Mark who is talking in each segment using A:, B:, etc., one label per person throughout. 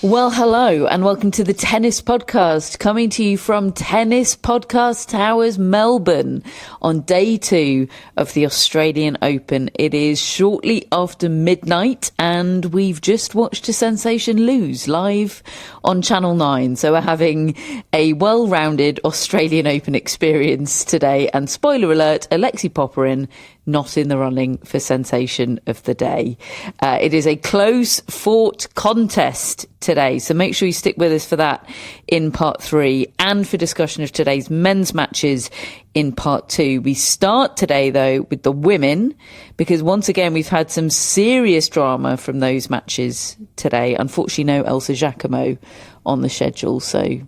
A: Well, hello and welcome to the Tennis Podcast, coming to you from Tennis Podcast Towers, Melbourne, on day 2 of the Australian Open. It is shortly after midnight and we've just watched a sensation lose live on Channel 9. So we're having a well-rounded Australian Open experience today. And spoiler alert, Alexei Popyrin not in the running for sensation of the day. It is a close-fought contest today, so make sure you stick with us for that in part 3 and for discussion of today's men's matches in part 2. We start today, though, with the women, because once again we've had some serious drama from those matches today. Unfortunately, no Elsa Giacomo on the schedule, so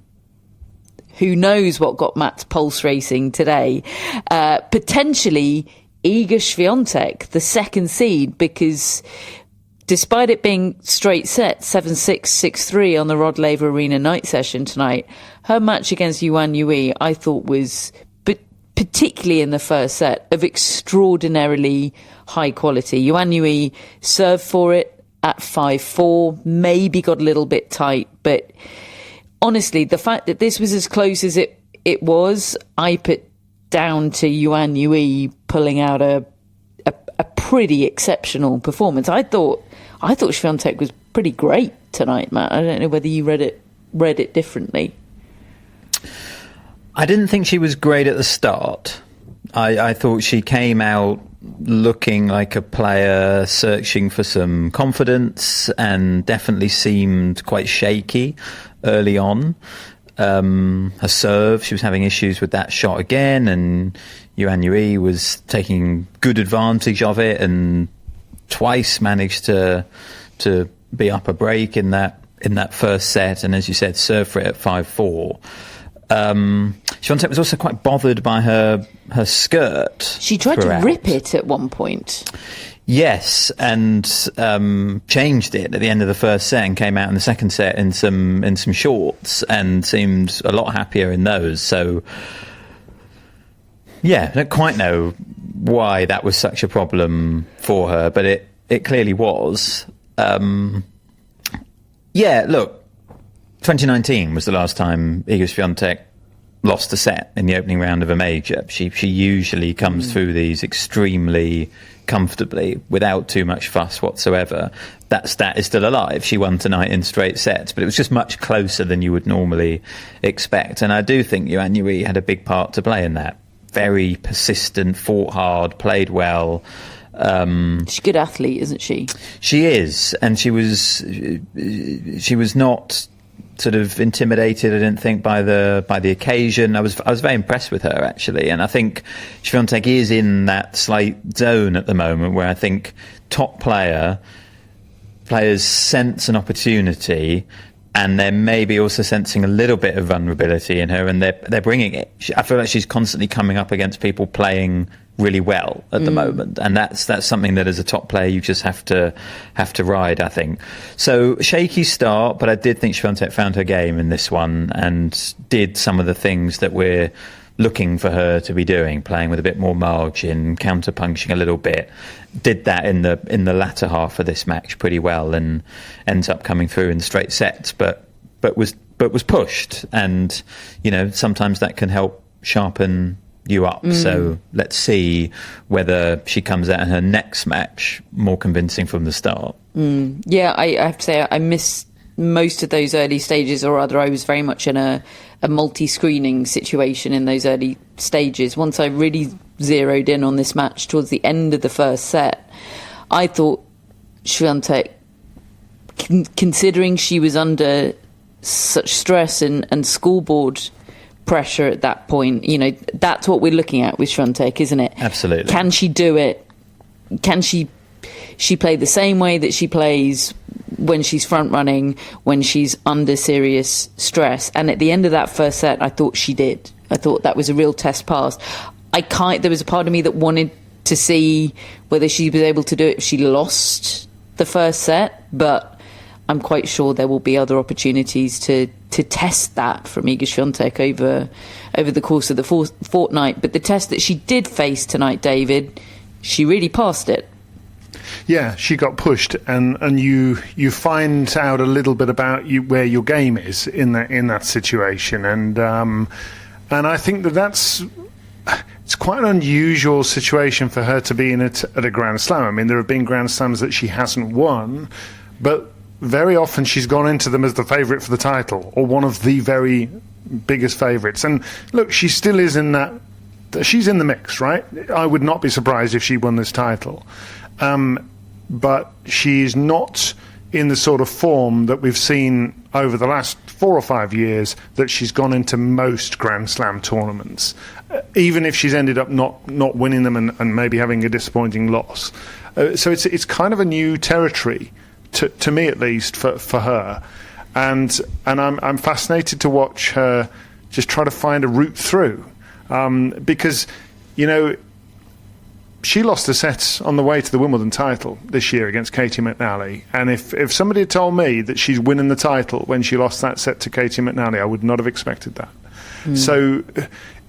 A: who knows what got Matt's pulse racing today. Potentially Iga Swiatek, the second seed, because despite it being straight set, 7-6, 6-3 on the Rod Laver Arena night session tonight, her match against Yuan Yue, I thought was, particularly in the first set, of extraordinarily high quality. Yuan Yue served for it at 5-4, maybe got a little bit tight, but honestly, the fact that this was as close as it was, I put down to Yuan Yue pulling out a pretty exceptional performance. I thought Swiatek was pretty great tonight, Matt. I don't know whether you read it differently.
B: I didn't think she was great at the start. I thought she came out looking like a player searching for some confidence and definitely seemed quite shaky early on. Her serve, she was having issues with that shot again, and Yuan Yue was taking good advantage of it and twice managed to be up a break in that first set, and as you said, serve for it at 5-4. Swiatek was also quite bothered by her skirt.
A: She tried to rip it at one point.
B: Yes, and changed it at the end of the first set and came out in the second set in some shorts and seemed a lot happier in those. So, yeah, I don't quite know why that was such a problem for her, but it clearly was. Yeah, look, 2019 was the last time Iga Swiatek lost a set in the opening round of a major. She usually comes through these extremely comfortably without too much fuss whatsoever. That stat is still alive. She won tonight in straight sets, but it was just much closer than you would normally expect. And I do think Yuan Yue had a big part to play in that. Very persistent, fought hard, played well.
A: She's a good athlete, isn't she?
B: She is, and she was not sort of intimidated, I didn't think, by the occasion. I was very impressed with her, actually, and I think Swiatek is in that slight zone at the moment where I think top players sense an opportunity, and they're maybe also sensing a little bit of vulnerability in her, and they're bringing it. I feel like she's constantly coming up against people playing really well at the moment, and that's something that as a top player you just have to ride, I think. So shaky start, but I did think Swiatek found her game in this one and did some of the things that we're looking for her to be doing, playing with a bit more margin, counter punching a little bit. Did that in the latter half of this match pretty well, and ends up coming through in straight sets, but was pushed, and sometimes that can help sharpen you up. So let's see whether she comes out in her next match more convincing from the start.
A: Yeah, I have to say I missed most of those early stages, or rather I was very much in a multi-screening situation in those early stages. Once I really zeroed in on this match towards the end of the first set, I thought Swiatek, considering she was under such stress and scoreboard pressure at that point, that's what we're looking at with Swiatek, isn't it?
B: Absolutely.
A: Can she do it? Can she play the same way that she plays when she's front running, when she's under serious stress? And at the end of that first set, I thought she did. I thought that was a real test pass. There was a part of me that wanted to see whether she was able to do it if she lost the first set, but I'm quite sure there will be other opportunities to test that from Iga Swiatek over the course of the fortnight. But the test that she did face tonight, David, she really passed it.
C: Yeah, she got pushed, and you find out a little bit about where your game is in that situation, and I think that's it's quite an unusual situation for her to be in at a Grand Slam. I mean, there have been Grand Slams that she hasn't won, but very often she's gone into them as the favourite for the title, or one of the very biggest favourites. And look, she still is in that. She's in the mix, right? I would not be surprised if she won this title. But she's not in the sort of form that we've seen over the last 4 or 5 years that she's gone into most Grand Slam tournaments, even if she's ended up not winning them and maybe having a disappointing loss. So it's kind of a new territory, to me at least, for her. And I'm fascinated to watch her just try to find a route through. Because, she lost a set on the way to the Wimbledon title this year against Katie McNally. And if somebody had told me that she's winning the title when she lost that set to Katie McNally, I would not have expected that. So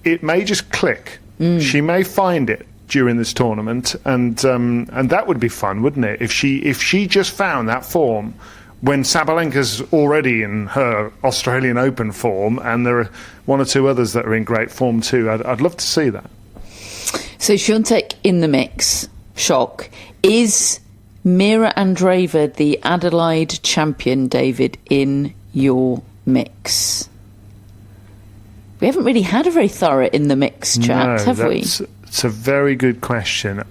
C: it may just click. She may find it during this tournament, and that would be fun, wouldn't it? If she just found that form when Sabalenka's already in her Australian Open form, and there are one or two others that are in great form too. I'd love to see that.
A: So Swiatek in the mix. Shock. Is Mirra Andreeva the Adelaide champion, David, in your mix? We haven't really had a very thorough in the mix chat, have we?
C: It's a very good question.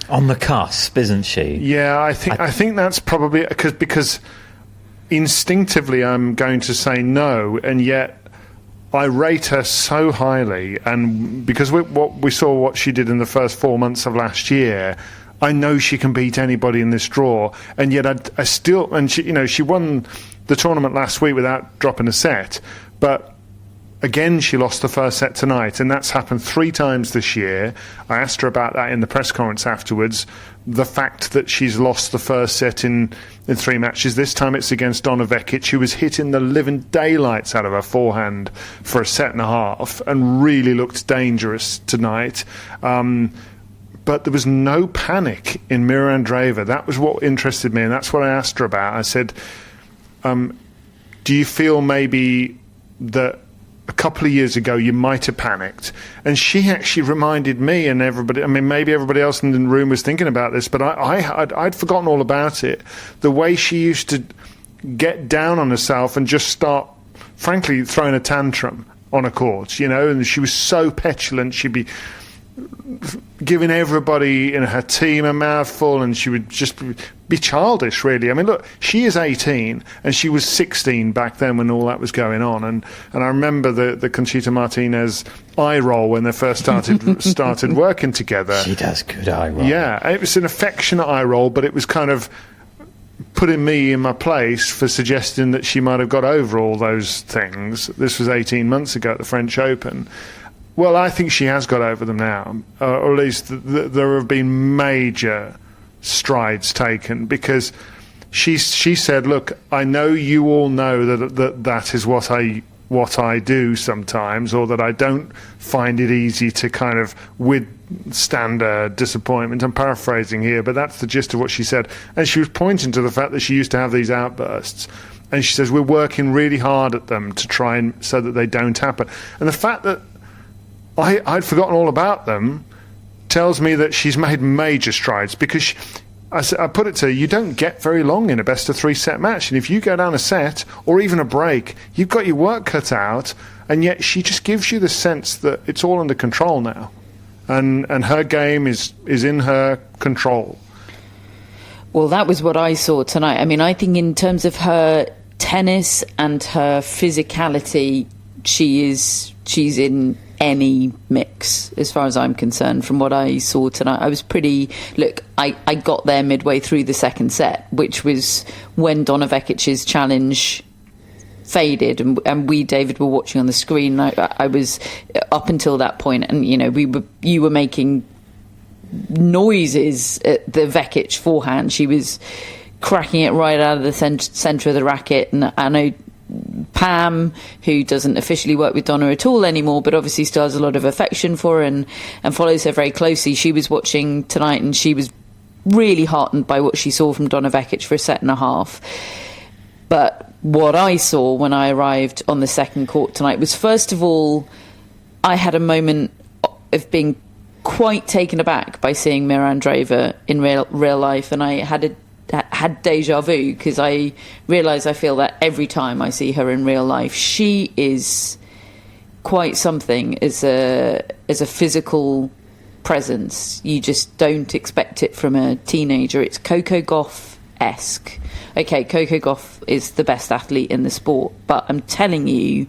B: On the cusp, isn't she?
C: Yeah, I think that's probably because instinctively I'm going to say no, and yet I rate her so highly, and because we saw what she did in the first 4 months of last year, I know she can beat anybody in this draw, and yet I still, and she won the tournament last week without dropping a set, but again, she lost the first set tonight, and that's happened 3 times this year. I asked her about that in the press conference afterwards. The fact that she's lost the first set in 3 matches. This time it's against Donna Vekic, who was hitting the living daylights out of her forehand for a set and a half and really looked dangerous tonight. But there was no panic in Mirra Andreeva. That was what interested me, and that's what I asked her about. I said, do you feel maybe that a couple of years ago you might have panicked? And she actually reminded me and everybody, I mean, maybe everybody else in the room was thinking about this, but I'd forgotten all about it. The way she used to get down on herself and just start, frankly, throwing a tantrum on a court, and she was so petulant. She'd be giving everybody in her team a mouthful, and she would just be childish, really. I mean, look, she is 18 and she was 16 back then when all that was going on, and I remember the Conchita Martinez eye roll when they first started working together.
B: She does good eye roll.
C: Yeah, it was an affectionate eye roll, but it was kind of putting me in my place for suggesting that she might have got over all those things. This was 18 months ago at the French Open. Well, I think she has got over them now, or at least there have been major strides taken, because she said, "Look, I know you all know that is what I do sometimes, or that I don't find it easy to kind of withstand disappointment." I'm paraphrasing here, but that's the gist of what she said, and she was pointing to the fact that she used to have these outbursts. And she says, "We're working really hard at them to try and so that they don't happen." And the fact that I'd forgotten all about them tells me that she's made major strides, because I put it to her, you don't get very long in a best-of-3 set match, and if you go down a set or even a break, you've got your work cut out, and yet she just gives you the sense that it's all under control now, and her game is in her control.
A: Well, that was what I saw tonight. I mean, I think in terms of her tennis and her physicality, she's in any mix as far as I'm concerned. From what I saw tonight, I was I got there midway through the second set, which was when Donna Vekic's challenge faded, and we, David, were watching on the screen. I was up until that point, and you were making noises at the Vekic forehand. She was cracking it right out of the centre of the racket, and I know Pam, who doesn't officially work with Donna at all anymore, but obviously still has a lot of affection for her and follows her very closely, she was watching tonight, and she was really heartened by what she saw from Donna Vekic for a set and a half. But what I saw when I arrived on the second court tonight was, first of all, I had a moment of being quite taken aback by seeing Mirra Andreeva in real life, and I had deja vu, because I realise I feel that every time I see her in real life. She is quite something as a physical presence. You just don't expect it from a teenager. It's Coco Gauff-esque. Okay, Coco Gauff is the best athlete in the sport, but I'm telling you,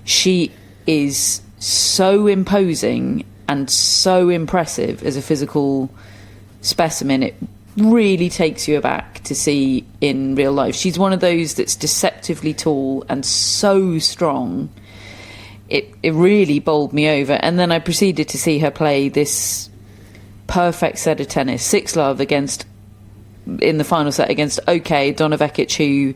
A: she is so imposing and so impressive as a physical specimen. It really takes you aback to see in real life. She's one of those that's deceptively tall and so strong. It really bowled me over. And then I proceeded to see her play this perfect set of tennis, 6-love in the final set against Donna Vekic, who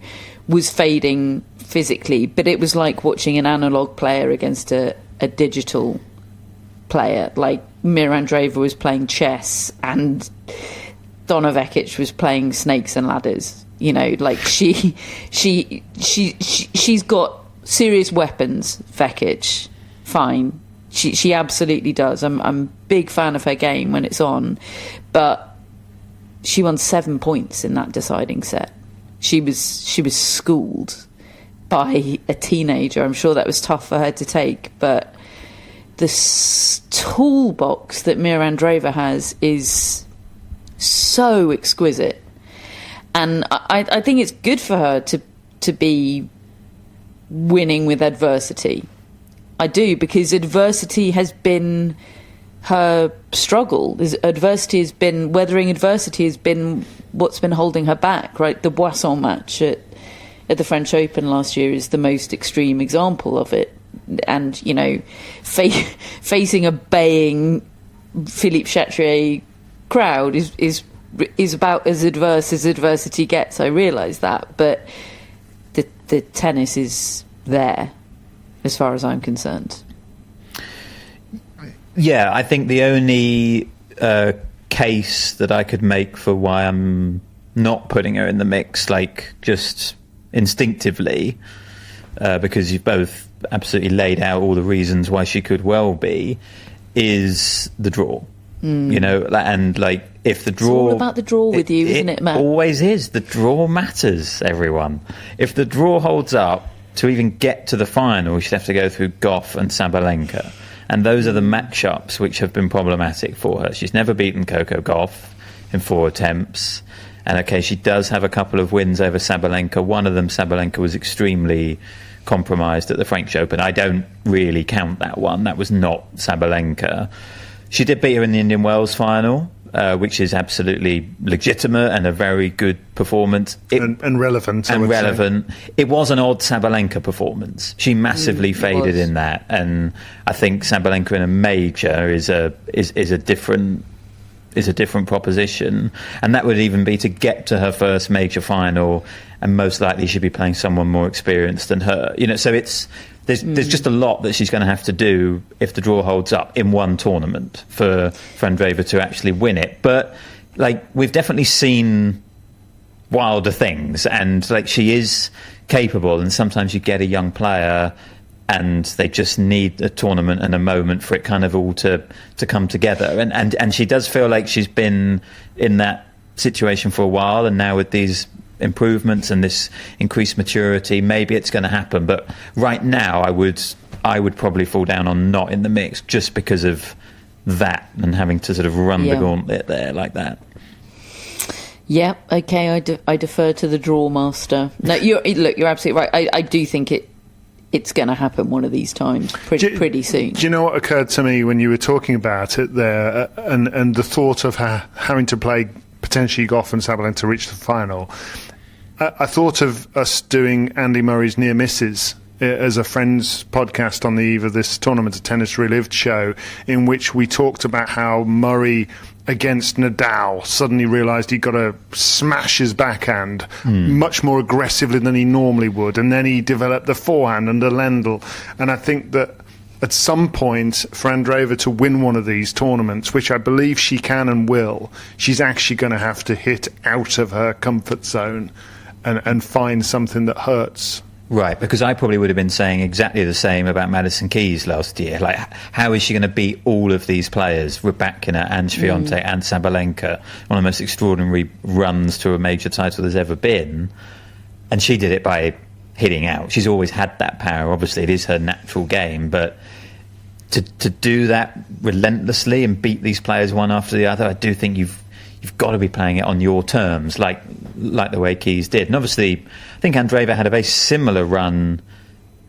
A: was fading physically, but it was like watching an analog player against a digital player. Like, Mirra Andreeva was playing chess and Donna Vekic was playing snakes and ladders. You know, like she's got serious weapons, Vekic. Fine. She absolutely does. I'm a big fan of her game when it's on. But she won 7 points in that deciding set. She was schooled by a teenager. I'm sure that was tough for her to take, but the toolbox that Mirra Andreeva has is so exquisite. And I think it's good for her to be winning with adversity. I do, because adversity has been her struggle. Weathering adversity has been what's been holding her back, right? The Boisson match at the French Open last year is the most extreme example of it. And, you know, facing a baying Philippe Chatrier crowd is about as adverse as adversity gets. I realise that, but the tennis is there, as far as I'm concerned.
B: Yeah, I think the only case that I could make for why I'm not putting her in the mix, like just instinctively, because you've both absolutely laid out all the reasons why she could well be, is the draw. You know, and like, if the draw...
A: It's all about the draw with you, isn't it, Matt?
B: It always is. The draw matters, everyone. If the draw holds up, to even get to the final, she'd have to go through Gauff and Sabalenka. And those are the matchups which have been problematic for her. She's never beaten Coco Gauff in 4 attempts. And, okay, she does have a couple of wins over Sabalenka. One of them, Sabalenka, was extremely compromised at the French Open. I don't really count that one. That was not Sabalenka. She did beat her in the Indian Wells final, which is absolutely legitimate and a very good performance.
C: And relevant.
B: And relevant. It was an odd Sabalenka performance. She massively faded in that. And I think Sabalenka in a major is a different proposition. And that would even be to get to her first major final, and most likely she'd be playing someone more experienced than her. You know, so there's just a lot that she's going to have to do if the draw holds up in one tournament for Andreeva to actually win it. But like, we've definitely seen wilder things, and like, she is capable, and sometimes you get a young player and they just need a tournament and a moment for it kind of all to come together, and she does feel like she's been in that situation for a while, and now with these improvements and this increased maturity, maybe it's going to happen. But right now I would probably fall down on not in the mix, just because of that, and having to sort of run the gauntlet there like that.
A: Yeah, okay, I defer to the draw master. No, you're absolutely right. I do think it's going to happen one of these times, pretty soon. Do
C: you know what occurred to me when you were talking about it there, and the thought of her having to play potentially Gauff and Sabalenka to reach the final? I thought of us doing Andy Murray's near misses as a Friends podcast on the eve of this Tournament of Tennis Relived show, in which we talked about how Murray against Nadal suddenly realised he'd got to smash his backhand much more aggressively than he normally would, and then he developed the forehand under Lendl. And I think that at some point for Andreeva to win one of these tournaments, which I believe she can and will, she's actually going to have to hit out of her comfort zone and find something that hurts.
B: Right, because I probably would have been saying exactly the same about Madison Keys last year. Like, how is she going to beat all of these players, Rybakina and Swiatek and Sabalenka, one of the most extraordinary runs to a major title there's ever been? And she did it by hitting out. She's always had that power. Obviously, it is her natural game, but to do that relentlessly and beat these players one after the other, I do think you've got to be playing it on your terms, like the way Keys did. And obviously, I think Andreeva had a very similar run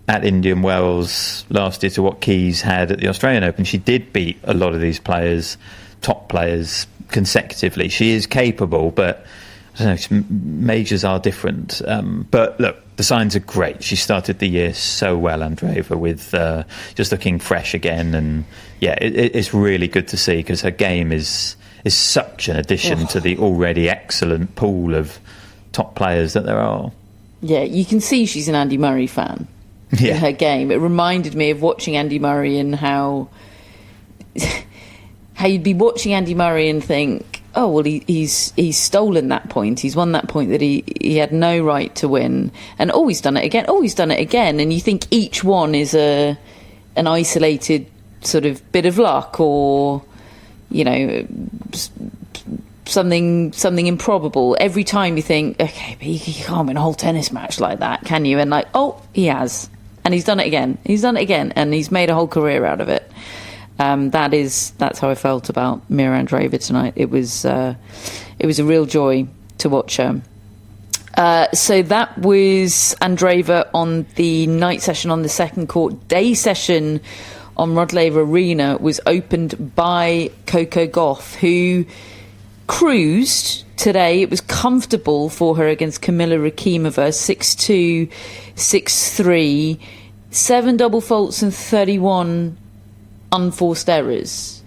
B: at Indian Wells last year to what Keys had at the Australian Open. She did beat a lot of these players, top players, consecutively. She is capable, but I don't know, majors are different. But look, the signs are great. She started the year so well, Andreeva, with just looking fresh again. And yeah, it's really good to see, because her game is such an addition to the already excellent pool of top players that there are. Yeah,
A: you can see she's an Andy Murray fan in her game. It reminded me of watching Andy Murray and how you'd be watching Andy Murray and think, oh, well, he's stolen that point. He's won that point that he had no right to win. And he's done it again. He's done it again. And you think each one is an isolated sort of bit of luck, or, you know, something improbable. Every time you think, okay, but you can't win a whole tennis match like that, can you? And like, he has. And he's done it again. And he's made a whole career out of it. That's how I felt about Mirra Andreeva tonight. It was a real joy to watch her. So that was Andreeva on the night session. On the second court, day session on Rod Laver Arena was opened by Coco Gauff, who cruised today. It was comfortable for her against Kamila Rakimova, 6-2, 6-3, 7 double faults and 31 unforced errors.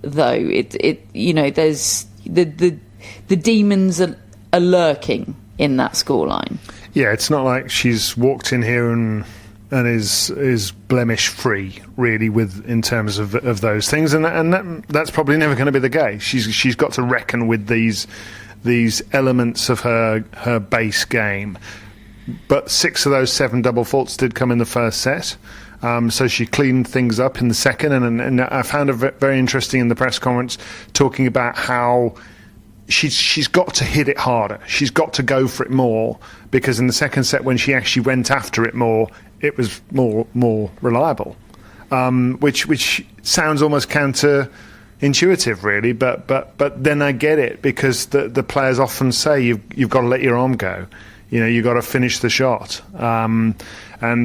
A: Though it you know, there's the demons are lurking in that scoreline. Yeah,
C: it's not like she's walked in here and is blemish free, really, with in terms of those things, and that's probably never going to be the case. She's got to reckon with these elements of her base game. But 6 of those 7 double faults did come in the first set. So she cleaned things up in the second, and I found it very interesting in the press conference talking about how she's got to hit it harder. She's got to go for it more, because in the second set, when she actually went after it more, it was more reliable, which sounds almost counterintuitive, really. But then I get it, because the players often say you've got to let your arm go. You know, you've got to finish the shot. And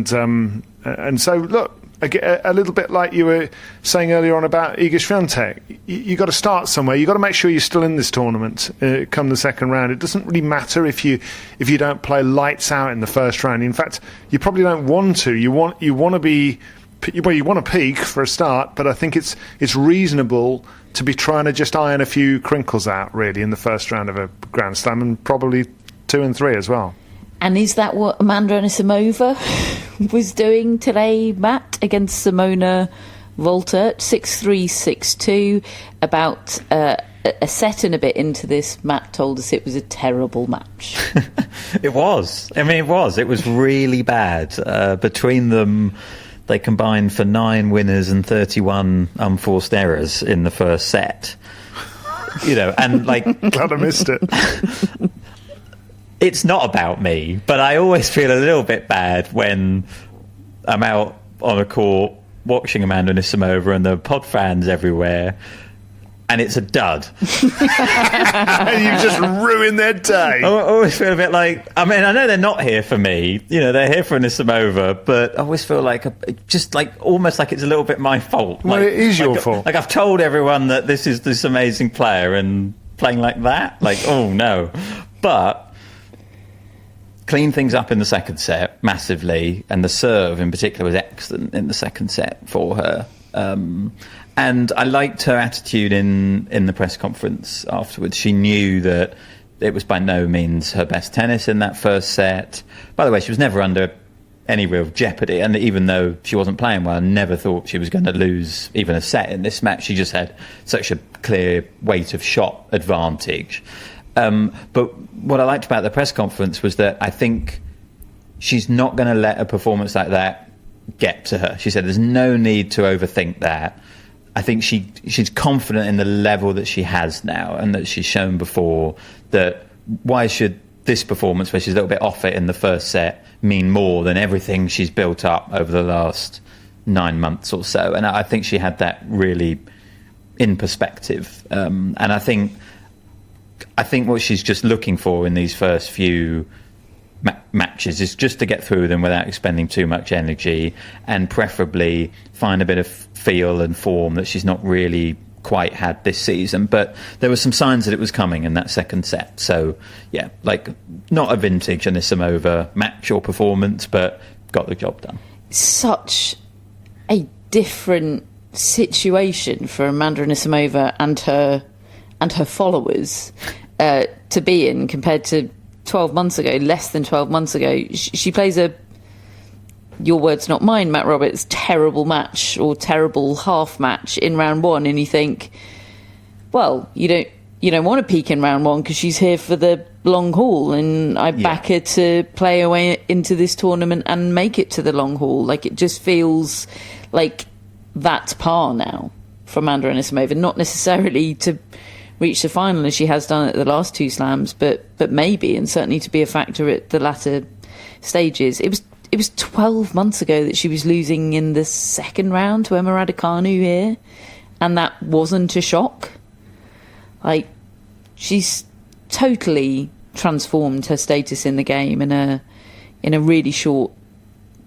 C: so, look, a little bit like you were saying earlier on about Iga Swiatek, you've got to start somewhere. You've got to make sure you're still in this tournament come the second round. It doesn't really matter if you don't play lights out in the first round. In fact, you probably don't want to. You want to be, well, you want to peak for a start, but I think it's reasonable to be trying to just iron a few crinkles out, really, in the first round of a Grand Slam, and probably 2 and 3 as well.
A: And is that what Amanda Anisimova was doing today, Matt, against Simona Volter? 6-3, 6-2. About a set and a bit into this, Matt told us it was a terrible match.
B: It was. I mean, it was. It was really bad. Between them, they combined for 9 winners and 31 unforced errors in the first set. You know, and like...
C: Glad I missed it.
B: It's not about me, but I always feel a little bit bad when I'm out on a court watching Amanda Anisimova and the pod fans everywhere, and it's a dud.
C: You've just ruined their day.
B: I always feel a bit like, I mean, I know they're not here for me. You know, they're here for Anisimova, but I always feel like, just like, almost like it's a little bit my fault.
C: Well,
B: like,
C: it is your fault.
B: Like, I've told everyone that this is this amazing player, and playing like that? Like, oh no. But... cleaned things up in the second set massively, and the serve in particular was excellent in the second set for her. And I liked her attitude in the press conference afterwards. She knew that it was by no means her best tennis in that first set. By the way, she was never under any real jeopardy. And even though she wasn't playing well, I never thought she was going to lose even a set in this match. She just had such a clear weight of shot advantage. But what I liked about the press conference was that I think she's not going to let a performance like that get to her. She said there's no need to overthink that. I think she's confident in the level that she has now and that she's shown before, that why should this performance, where she's a little bit off it in the first set, mean more than everything she's built up over the last 9 months or so. And I think she had that really in perspective. And I think what she's just looking for in these first few matches is just to get through them without expending too much energy, and preferably find a bit of feel and form that she's not really quite had this season. But there were some signs that it was coming in that second set. So yeah, like, not a vintage Anisimova match or performance, but got the job done.
A: Such a different situation for Amanda Anisimova and her followers to be in compared to 12 months ago, less than 12 months ago. She plays a, your words not mine, Matt Roberts, terrible match or terrible half match in round one, and you think, well, you don't want to peak in round one because she's here for the long haul, and I back her to play her way into this tournament and make it to the long haul. Like, it just feels like that's par now for Amanda Anisimova, not necessarily to reach the final as she has done at the last two slams, but maybe, and certainly to be a factor at the latter stages. It was 12 months ago that she was losing in the second round to Emma Raducanu here, and that wasn't a shock. Like, she's totally transformed her status in the game in a really short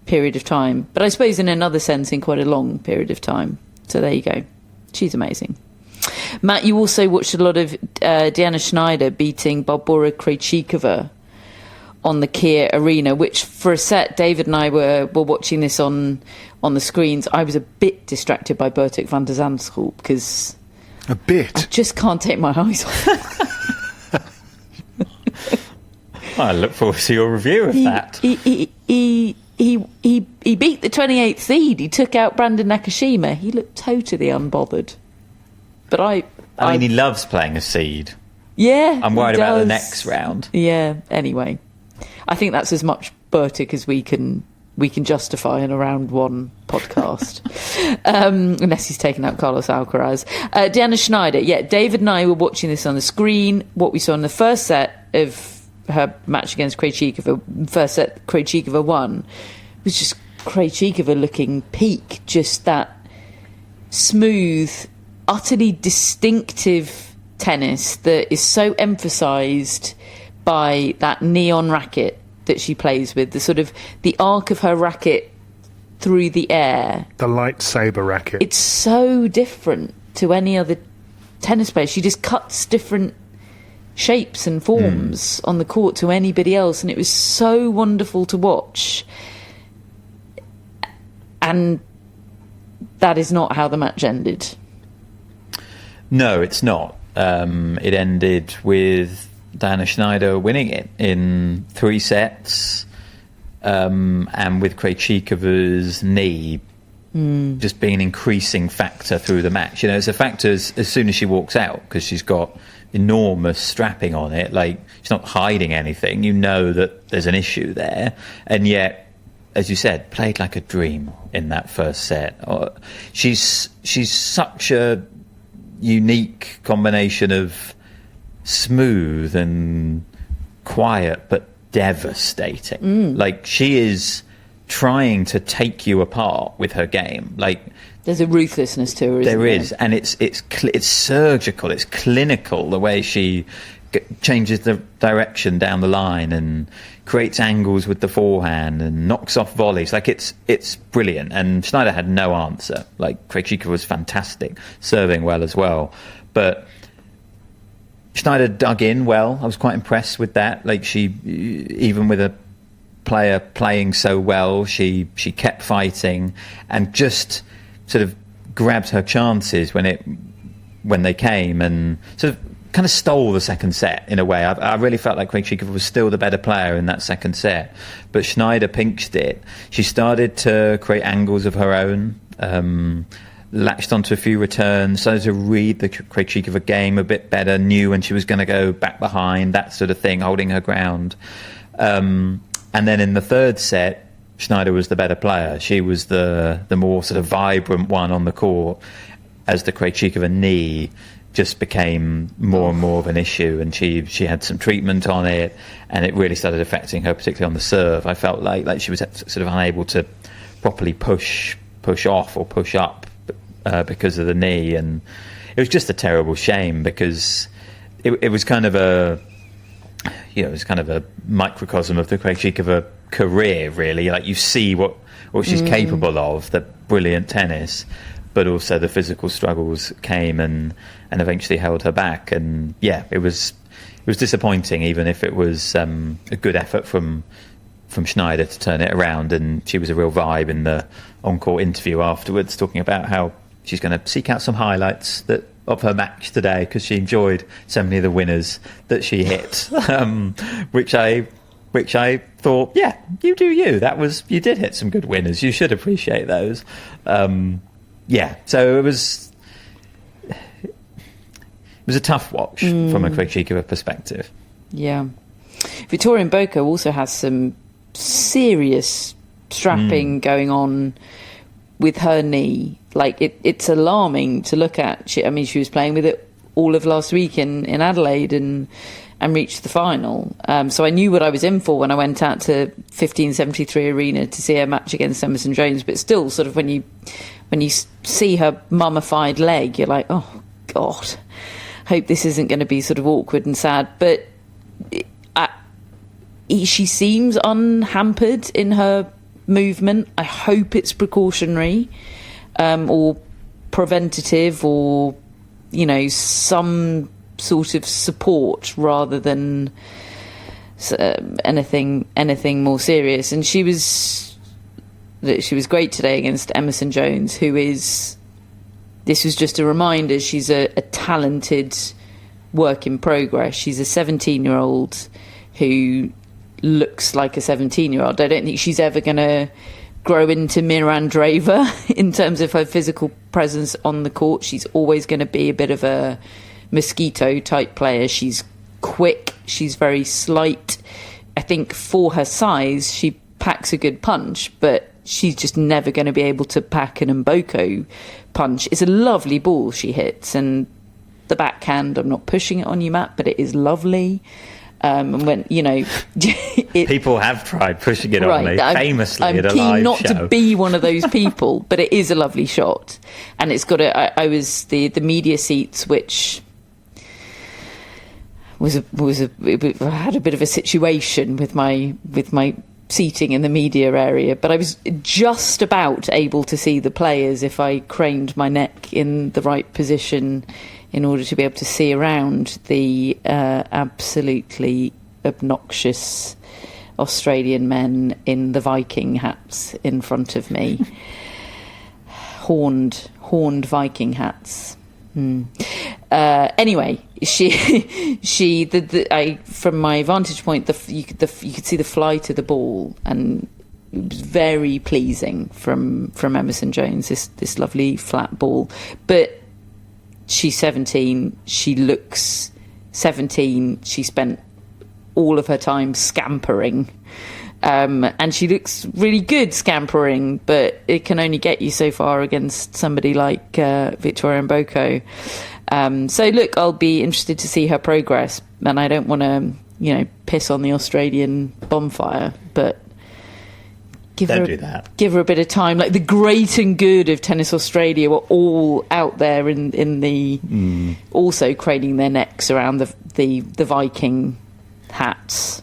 A: period of time, but I suppose in another sense in quite a long period of time. So there you go. She's amazing. Matt, you also watched a lot of Diana Schneider beating Barbora Krejcikova on the Kia Arena, which for a set, David and I were watching this on the screens. I was a bit distracted by Bertuk van der Zandschulp because
C: a bit.
A: I just can't take my eyes off it.
B: I look forward to your review of that.
A: He beat the 28th seed. He took out Brandon Nakashima. He looked totally unbothered. But I
B: mean, he loves playing a seed.
A: Yeah,
B: I'm worried about the next round.
A: Yeah. Anyway, I think that's as much Bertuk as we can justify in a round one podcast, unless he's taken out Carlos Alcaraz. Diana Schneider. Yeah, David and I were watching this on the screen. What we saw in the first set of her match against Krejcikova, first set Krejcikova won, was just Krejcikova looking peak, just that smooth, utterly distinctive tennis that is so emphasised by that neon racket that she plays with, the sort of the arc of her racket through the air.
C: The lightsaber racket.
A: It's so different to any other tennis player. She just cuts different shapes and forms on the court to anybody else, and it was so wonderful to watch. And that is not how the match ended.
B: No, it's not. It ended with Diana Schneider winning it in 3 sets, and with Krejcikova's knee just being an increasing factor through the match. You know, it's a factor as soon as she walks out, because she's got enormous strapping on it. Like, she's not hiding anything. You know that there's an issue there, and yet, as you said, played like a dream in that first set. She's such a unique combination of smooth and quiet but devastating. Like, she is trying to take you apart with her game. Like,
A: there's a ruthlessness to her, isn't there?
B: There is, and it's surgical, it's clinical, the way she changes the direction down the line and creates angles with the forehand and knocks off volleys. Like, it's brilliant. And Schneider had no answer. Like, Krejcikova was fantastic, serving well as well. But Schneider dug in well. I was quite impressed with that. Like, she, even with a player playing so well, she kept fighting and just sort of grabbed her chances when they came, and sort of kind of stole the second set in a way. I really felt like Krejcikova was still the better player in that second set, but Schneider pinched it. She started to create angles of her own, latched onto a few returns, started to read the Krejcikova game a bit better, knew when she was going to go back behind, that sort of thing, holding her ground. And then in the third set, Schneider was the better player. She was the more sort of vibrant one on the court, as the Krejcikova knee just became more and more of an issue, and she had some treatment on it, and it really started affecting her, particularly on the serve. I felt like she was sort of unable to properly push off or push up because of the knee, and it was just a terrible shame, because it was kind of a microcosm of the Krejcikova career, really. Like, you see what she's capable of, the brilliant tennis, but also the physical struggles came and eventually held her back. And yeah, it was disappointing, even if it was a good effort from Schneider to turn it around. And she was a real vibe in the on-court interview afterwards, talking about how she's going to seek out some highlights of her match today, because she enjoyed so many of the winners that she hit, which I thought, yeah, you do you. You did hit some good winners. You should appreciate those. Yeah, so it was a tough watch from a Krejcikova perspective.
A: Yeah. Victoria Mboko also has some serious strapping going on with her knee. Like, it's alarming to look at. She was playing with it all of last week in Adelaide and reached the final. So I knew what I was in for when I went out to 1573 Arena to see her match against Emerson Jones. But still, sort of when you see her mummified leg, you're like, oh God, hope this isn't going to be sort of awkward and sad. But she seems unhampered in her movement. I hope it's precautionary, or preventative, or some sort of support rather than anything more serious. And she was great today against Emerson Jones, who is, this was just a reminder, she's a talented work in progress. She's a 17-year-old who looks like a 17-year-old. I don't think she's ever going to grow into Mirra Andreeva in terms of her physical presence on the court. She's always going to be a bit of a mosquito type player. She's quick, she's very slight. I think for her size she packs a good punch, but she's just never going to be able to pack an Mboko punch. It's a lovely ball she hits, and the backhand, I'm not pushing it on you, Matt, but it is lovely. And when
B: people have tried pushing it on me famously at a live show. I'm keen not
A: to be one of those people, but it is a lovely shot, and it's got I was the media seats, which I had a bit of a situation with my seating in the media area, but I was just about able to see the players if I craned my neck in the right position in order to be able to see around the absolutely obnoxious Australian men in the Viking hats in front of me. Horned Viking hats. Anyway, from my vantage point, you could see the flight of the ball, and it was very pleasing from Emerson Jones. This lovely flat ball, but she's 17. She looks 17. She spent all of her time scampering, and she looks really good scampering, but it can only get you so far against somebody like Victoria Mboko. So look, I'll be interested to see her progress, and I don't want to, piss on the Australian bonfire, but give her a bit of time. Like, the great and good of Tennis Australia were all out there in the also craning their necks around the Viking hats.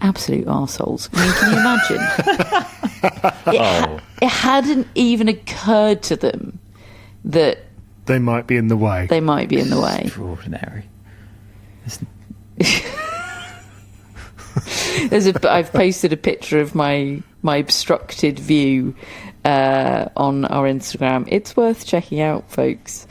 A: Absolute arseholes. I mean, can you imagine? It hadn't even occurred to them that
C: they might be in the way.
B: Extraordinary.
A: I've posted a picture of my obstructed view on our Instagram. It's worth checking out, folks.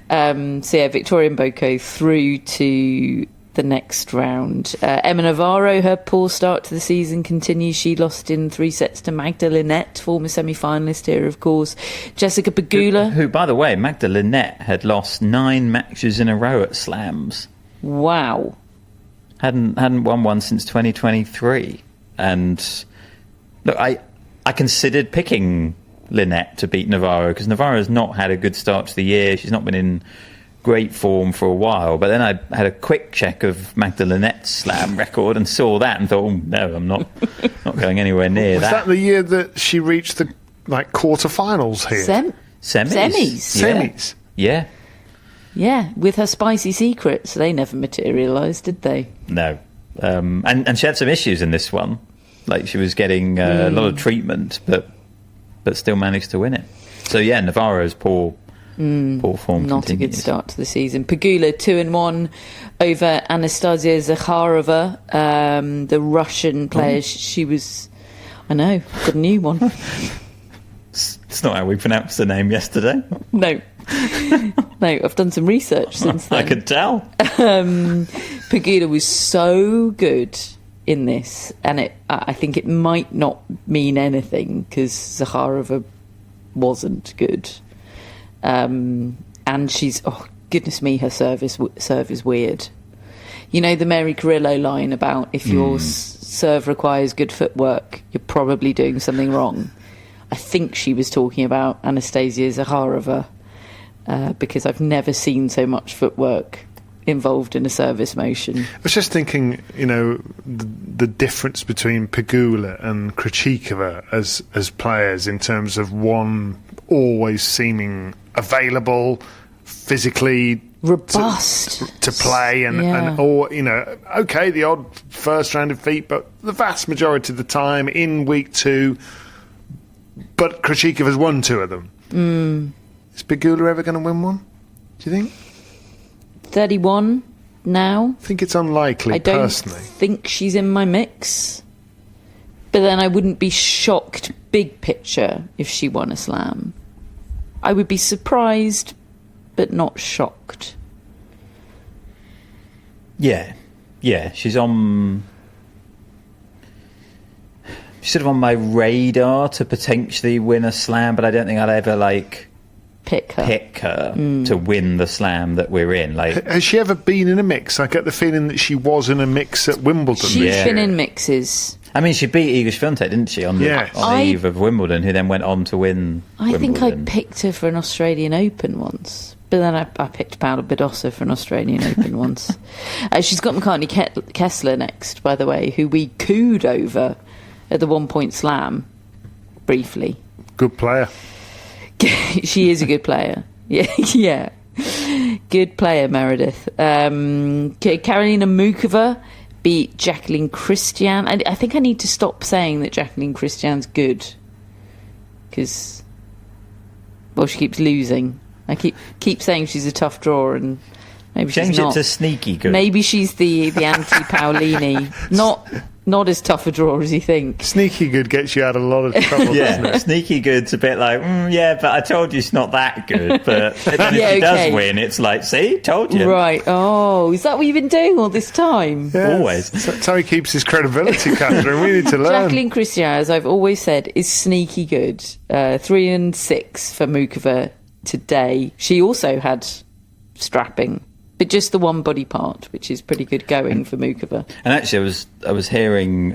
A: Victoria and Boko through to the next round. Emma Navarro, her poor start to the season continues. She lost in 3 sets to Magda Linette, former semi-finalist here, of course. Jessica Pegula,
B: who, by the way, Magda Linette had lost 9 matches in a row at slams.
A: Wow.
B: Hadn't won one since 2023. And look, I considered picking Linette to beat Navarro, because Navarro has not had a good start to the year. She's not been in great form for a while, but then I had a quick check of Magda Linette's slam record and saw that and thought, oh, no, I'm not going anywhere near that.
C: Was that the year that she reached the quarterfinals here?
A: Semis.
B: Yeah,
A: with her spicy secrets. They never materialised, did they?
B: No. And she had some issues in this one. Like, she was getting a lot of treatment, but still managed to win it. So yeah, Navarro's poor form
A: not
B: continues.
A: A good start to the season. Pegula 2-1 over Anastasia Zakharova, the Russian player. She was, I know, got a new one.
B: It's not how we pronounced the name yesterday.
A: No, I've done some research since then.
B: I could tell.
A: Pegula was so good in this, and I think it might not mean anything because Zakharova wasn't good. And she's, oh goodness me, her serve is weird. You know the Mary Carrillo line about if your serve requires good footwork, you're probably doing something wrong. I think she was talking about Anastasia Zakharova, because I've never seen so much footwork involved in a service motion.
C: I was just thinking, the difference between Pegula and Krejcikova as players in terms of one always seeming available, physically
A: robust
C: to play, and okay, the odd first round defeat, but the vast majority of the time in week 2. But Krejcikova's won 2 of them. Is Pegula ever going to win one? Do you think?
A: 31 now.
C: I think it's unlikely, personally.
A: I don't think she's in my mix. But then I wouldn't be shocked, big picture, if she won a slam. I would be surprised, but not shocked.
B: Yeah. She's sort of on my radar to potentially win a slam, but I don't think I'd ever pick her to win the slam that we're in.
C: Has she ever been in a mix? I get the feeling that she was in a mix at Wimbledon.
A: She's been in mixes.
B: I mean, she beat Iga Swiatek, didn't she, on the eve of Wimbledon, who then went on to win Wimbledon.
A: I think I picked her for an Australian Open once, but then I picked Paula Badosa for an Australian Open once. She's got McCartney Kessler next, by the way, who we cooed over at the 1 Point Slam briefly.
C: Good player.
A: She is a good player. Yeah. Good player, Meredith. Karolina Mukova beat Jacqueline Christian. I think I need to stop saying that Jacqueline Christian's good, because, well, she keeps losing. I keep saying she's a tough drawer, and maybe she's not.
B: Change it to sneaky good.
A: Maybe she's the anti-Paolini. Not as tough a draw as you think.
C: Sneaky good gets you out of a lot of trouble, doesn't it?
B: Sneaky good's a bit like, but I told you it's not that good. But then if she does win, it's like, see, told you.
A: Right. Oh, is that what you've been doing all this time?
C: Yeah,
B: always.
C: That's how he keeps his credibility, Catherine. We need to learn.
A: Jacqueline Christian, as I've always said, is sneaky good. 3-6 for Mukova today. She also had strapping, but just the one body part, which is pretty good going for Mukova.
B: And actually, I was hearing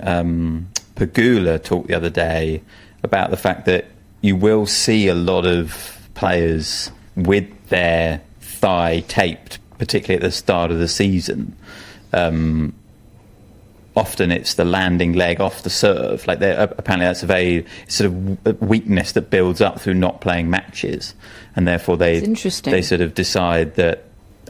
B: Pegula talk the other day about the fact that you will see a lot of players with their thigh taped, particularly at the start of the season. Often it's the landing leg off the serve. Apparently that's a very sort of weakness that builds up through not playing matches, and therefore they sort of decide that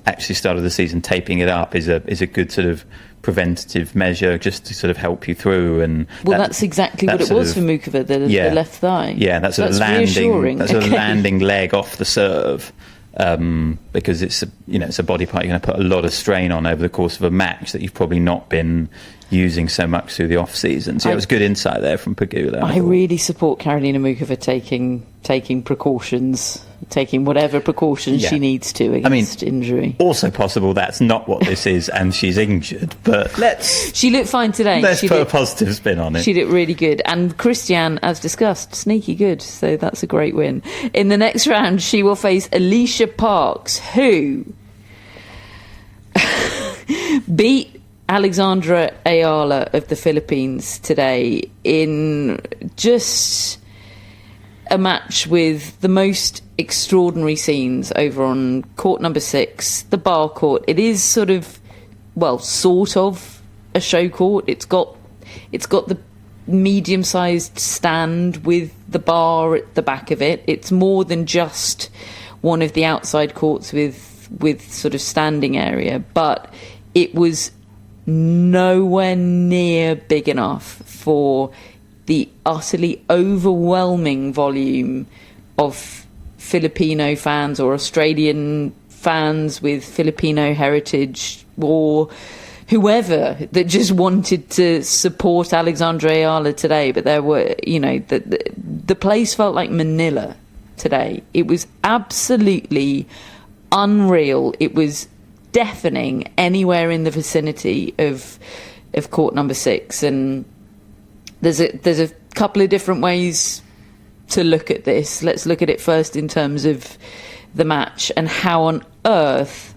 B: actually start of the season taping it up is a good sort of preventative measure just to sort of help you through. And
A: that's exactly what it was for Mukova, the left thigh.
B: Yeah, that's sort of landing leg off the serve, because it's a body part you're going to put a lot of strain on over the course of a match that you've probably not been using so much through the off season. So it was good insight there from Pegula.
A: I really support Karolina Muchova taking precautions, taking whatever precautions she needs to against injury.
B: Also possible that's not what this is and she's injured, but
A: she looked fine today.
B: Let's put a positive spin on it.
A: She looked really good. And Christiane, as discussed, sneaky good, so that's a great win. In the next round, she will face Alicia Parks, who beat Alexandra Eala of the Philippines today in just a match with the most extraordinary scenes over on court number 6, the bar court. It is sort of a show court. It's got the medium-sized stand with the bar at the back of it. It's more than just one of the outside courts with sort of standing area, but it was nowhere near big enough for the utterly overwhelming volume of Filipino fans or Australian fans with Filipino heritage or whoever that just wanted to support Alexandra Eala today. But there were, the place felt like Manila today. It was absolutely unreal. It was deafening anywhere in the vicinity of court number 6, and there's a couple of different ways to look at this. Let's look at it first in terms of the match and how on earth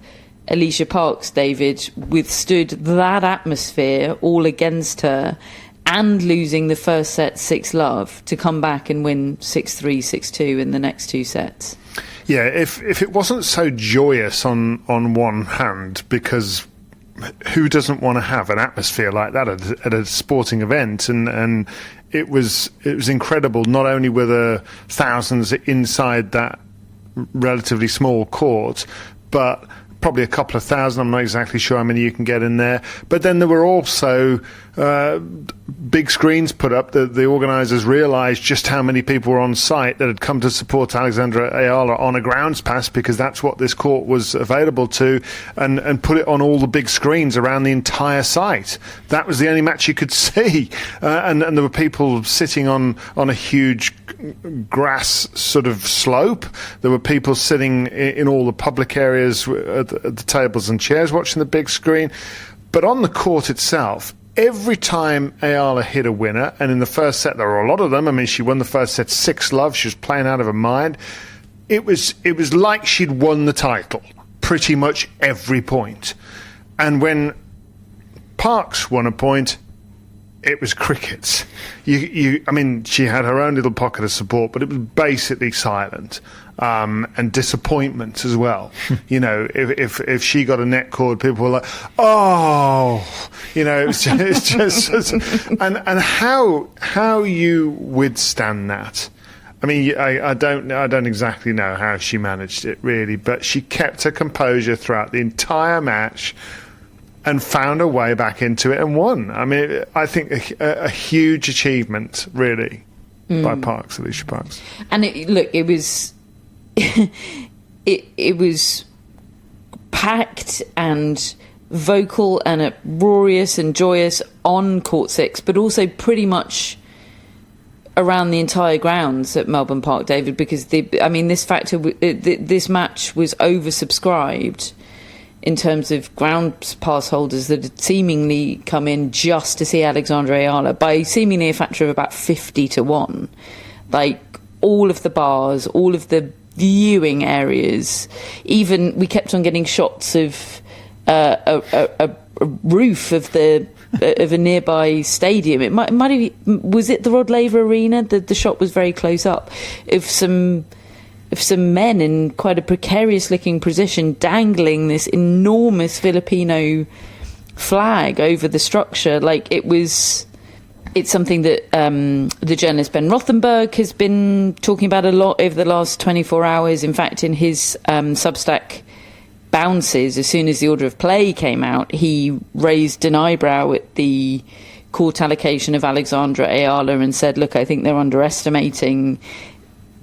A: Alicia Parks, David, withstood that atmosphere all against her and losing the first set 6-love to come back and win 6-3, 6-2 in the next 2 sets.
C: Yeah, if it wasn't so joyous on one hand, because who doesn't want to have an atmosphere like that at a sporting event? And it was incredible. Not only were there thousands inside that relatively small court, but probably a couple of thousand. I'm not exactly sure how many you can get in there. But then there were also big screens put up. The organisers realised just how many people were on site that had come to support Alexandra Eala on a grounds pass, because that's what this court was available to, and put it on all the big screens around the entire site. That was the only match you could see. And there were people sitting on a huge grass sort of slope. There were people sitting in all the public areas at the tables and chairs watching the big screen. But on the court itself, every time Eala hit a winner, and in the first set there were a lot of them. I mean, she won the first set 6-love. She was playing out of her mind. It was like she'd won the title pretty much every point. And when Parks won a point, it was crickets. I mean, she had her own little pocket of support, but it was basically silent, and disappointment as well. If she got a net cord, people were like, "Oh," it's just and how you withstand that. I mean, I don't exactly know how she managed it really, but she kept her composure throughout the entire match and found a way back into it and won. I mean, I think a huge achievement, really, by Alicia Parks.
A: And it was it was packed and vocal and uproarious and joyous on court 6, but also pretty much around the entire grounds at Melbourne Park, David, because this match was oversubscribed in terms of ground pass holders that had seemingly come in just to see Alexandra Eala by seemingly a factor of about 50-1. Like, all of the bars, all of the viewing areas, even we kept on getting shots of a roof of a nearby stadium. It might have, was it the Rod Laver Arena? The shot was very close up of some men in quite a precarious-looking position dangling this enormous Filipino flag over the structure. Like, it's something that the journalist Ben Rothenberg has been talking about a lot over the last 24 hours. In fact, in his Substack Bounces, as soon as the order of play came out, he raised an eyebrow at the court allocation of Alexandra Eala and said, look, I think they're underestimating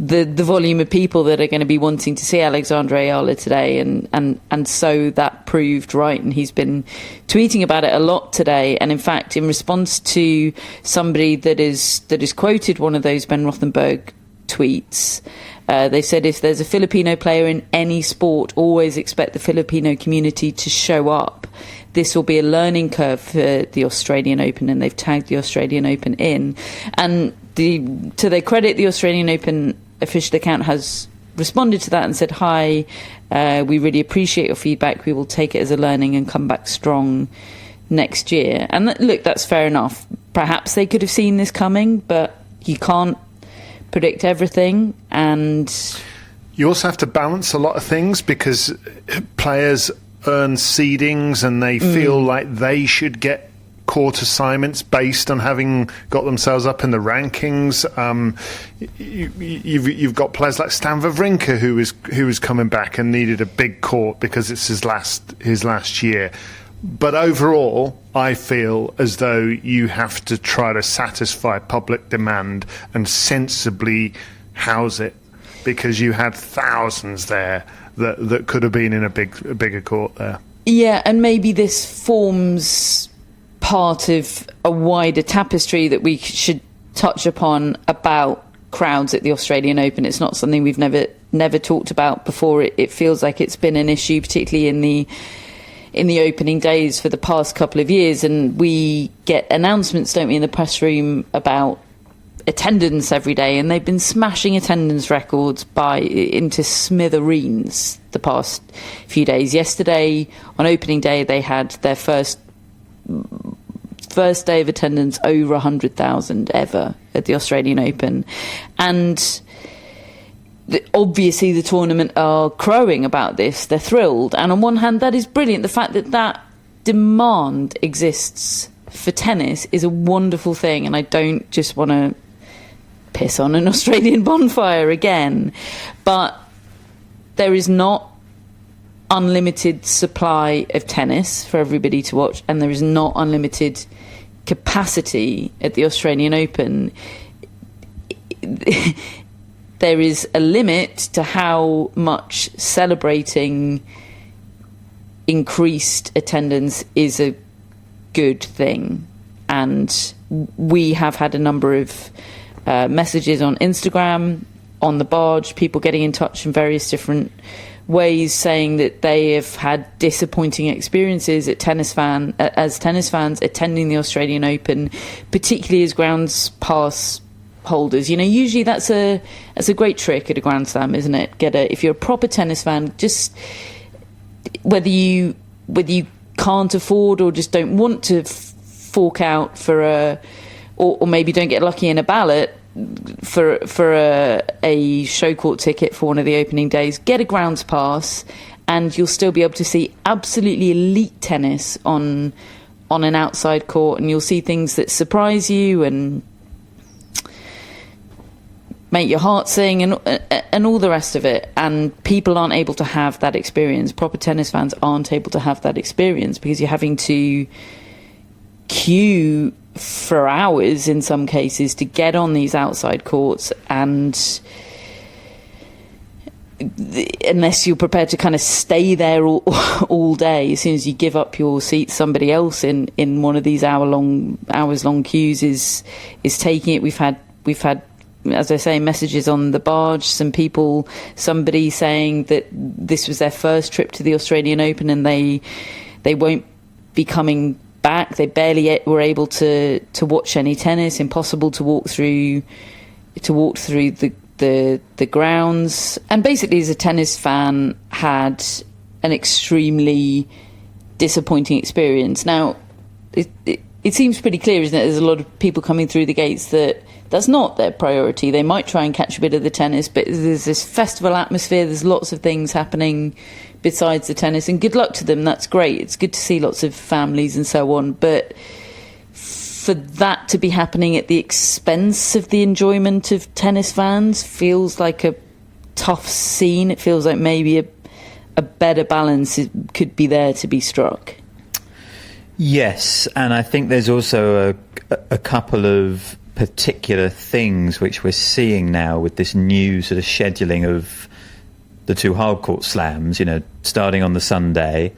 A: the volume of people that are going to be wanting to see Alexandra Eala today, and so that proved right, and he's been tweeting about it a lot today. And in fact, in response to somebody that is quoted one of those Ben Rothenberg tweets, they said, if there's a Filipino player in any sport, always expect the Filipino community to show up. This will be a learning curve for the Australian Open, and they've tagged the Australian Open in. And to their credit, the Australian Open official account has responded to that and said, hi, we really appreciate your feedback. We will take it as a learning and come back strong next year. And look, that's fair enough. Perhaps they could have seen this coming, but you can't predict everything. And
C: you also have to balance a lot of things, because players earn seedings and they feel like they should get court assignments based on having got themselves up in the rankings. You've got players like Stan Wawrinka who was coming back and needed a big court because it's his last year. But overall, I feel as though you have to try to satisfy public demand and sensibly house it, because you had thousands there that could have been in a bigger court there.
A: Yeah, and maybe this forms part of a wider tapestry that we should touch upon about crowds at the Australian Open. It's not something we've never talked about before. It feels like it's been an issue, particularly in the opening days for the past couple of years, and we get announcements, don't we, in the press room about attendance every day, and they've been smashing attendance records into smithereens the past few days. Yesterday, on opening day, they had their first day of attendance over 100,000 ever at the Australian Open, and obviously the tournament are crowing about this. They're thrilled, and on one hand that is brilliant. The fact that demand exists for tennis is a wonderful thing, and I don't just want to piss on an Australian bonfire again, but there is not unlimited supply of tennis for everybody to watch, and there is not unlimited capacity at the Australian Open. There is a limit to how much celebrating increased attendance is a good thing, and we have had a number of messages on Instagram, on the barge, people getting in touch in various different ways saying that they have had disappointing experiences as tennis fans attending the Australian Open, particularly as grounds pass holders. Usually that's a great trick at a Grand Slam, isn't it? If you're a proper tennis fan, just whether you can't afford or just don't want to fork out for or maybe don't get lucky in a ballot for a show court ticket for one of the opening days, get a grounds pass, and you'll still be able to see absolutely elite tennis on an outside court, and you'll see things that surprise you and make your heart sing and all the rest of it. And people aren't able to have that experience. Proper tennis fans aren't able to have that experience because you're having to queue for hours in some cases to get on these outside courts, and unless you're prepared to kind of stay there all day, as soon as you give up your seat, somebody else in one of these hours long queues is taking it. We've had, as I say, messages on the barge, somebody saying that this was their first trip to the Australian Open and they won't be coming back. They barely were able to watch any tennis. Impossible to walk through the grounds. And basically, as a tennis fan, had an extremely disappointing experience. Now, it seems pretty clear, isn't it? There's a lot of people coming through the gates that's not their priority. They might try and catch a bit of the tennis, but there's this festival atmosphere. There's lots of things happening besides the tennis, and good luck to them. That's great. It's good to see lots of families and so on, but for that to be happening at the expense of the enjoyment of tennis fans feels like a tough scene. It feels like maybe a better balance could be there to be struck.
B: Yes, and I think there's also a couple of particular things which we're seeing now with this new sort of scheduling of the 2 hardcourt slams, starting on the Sunday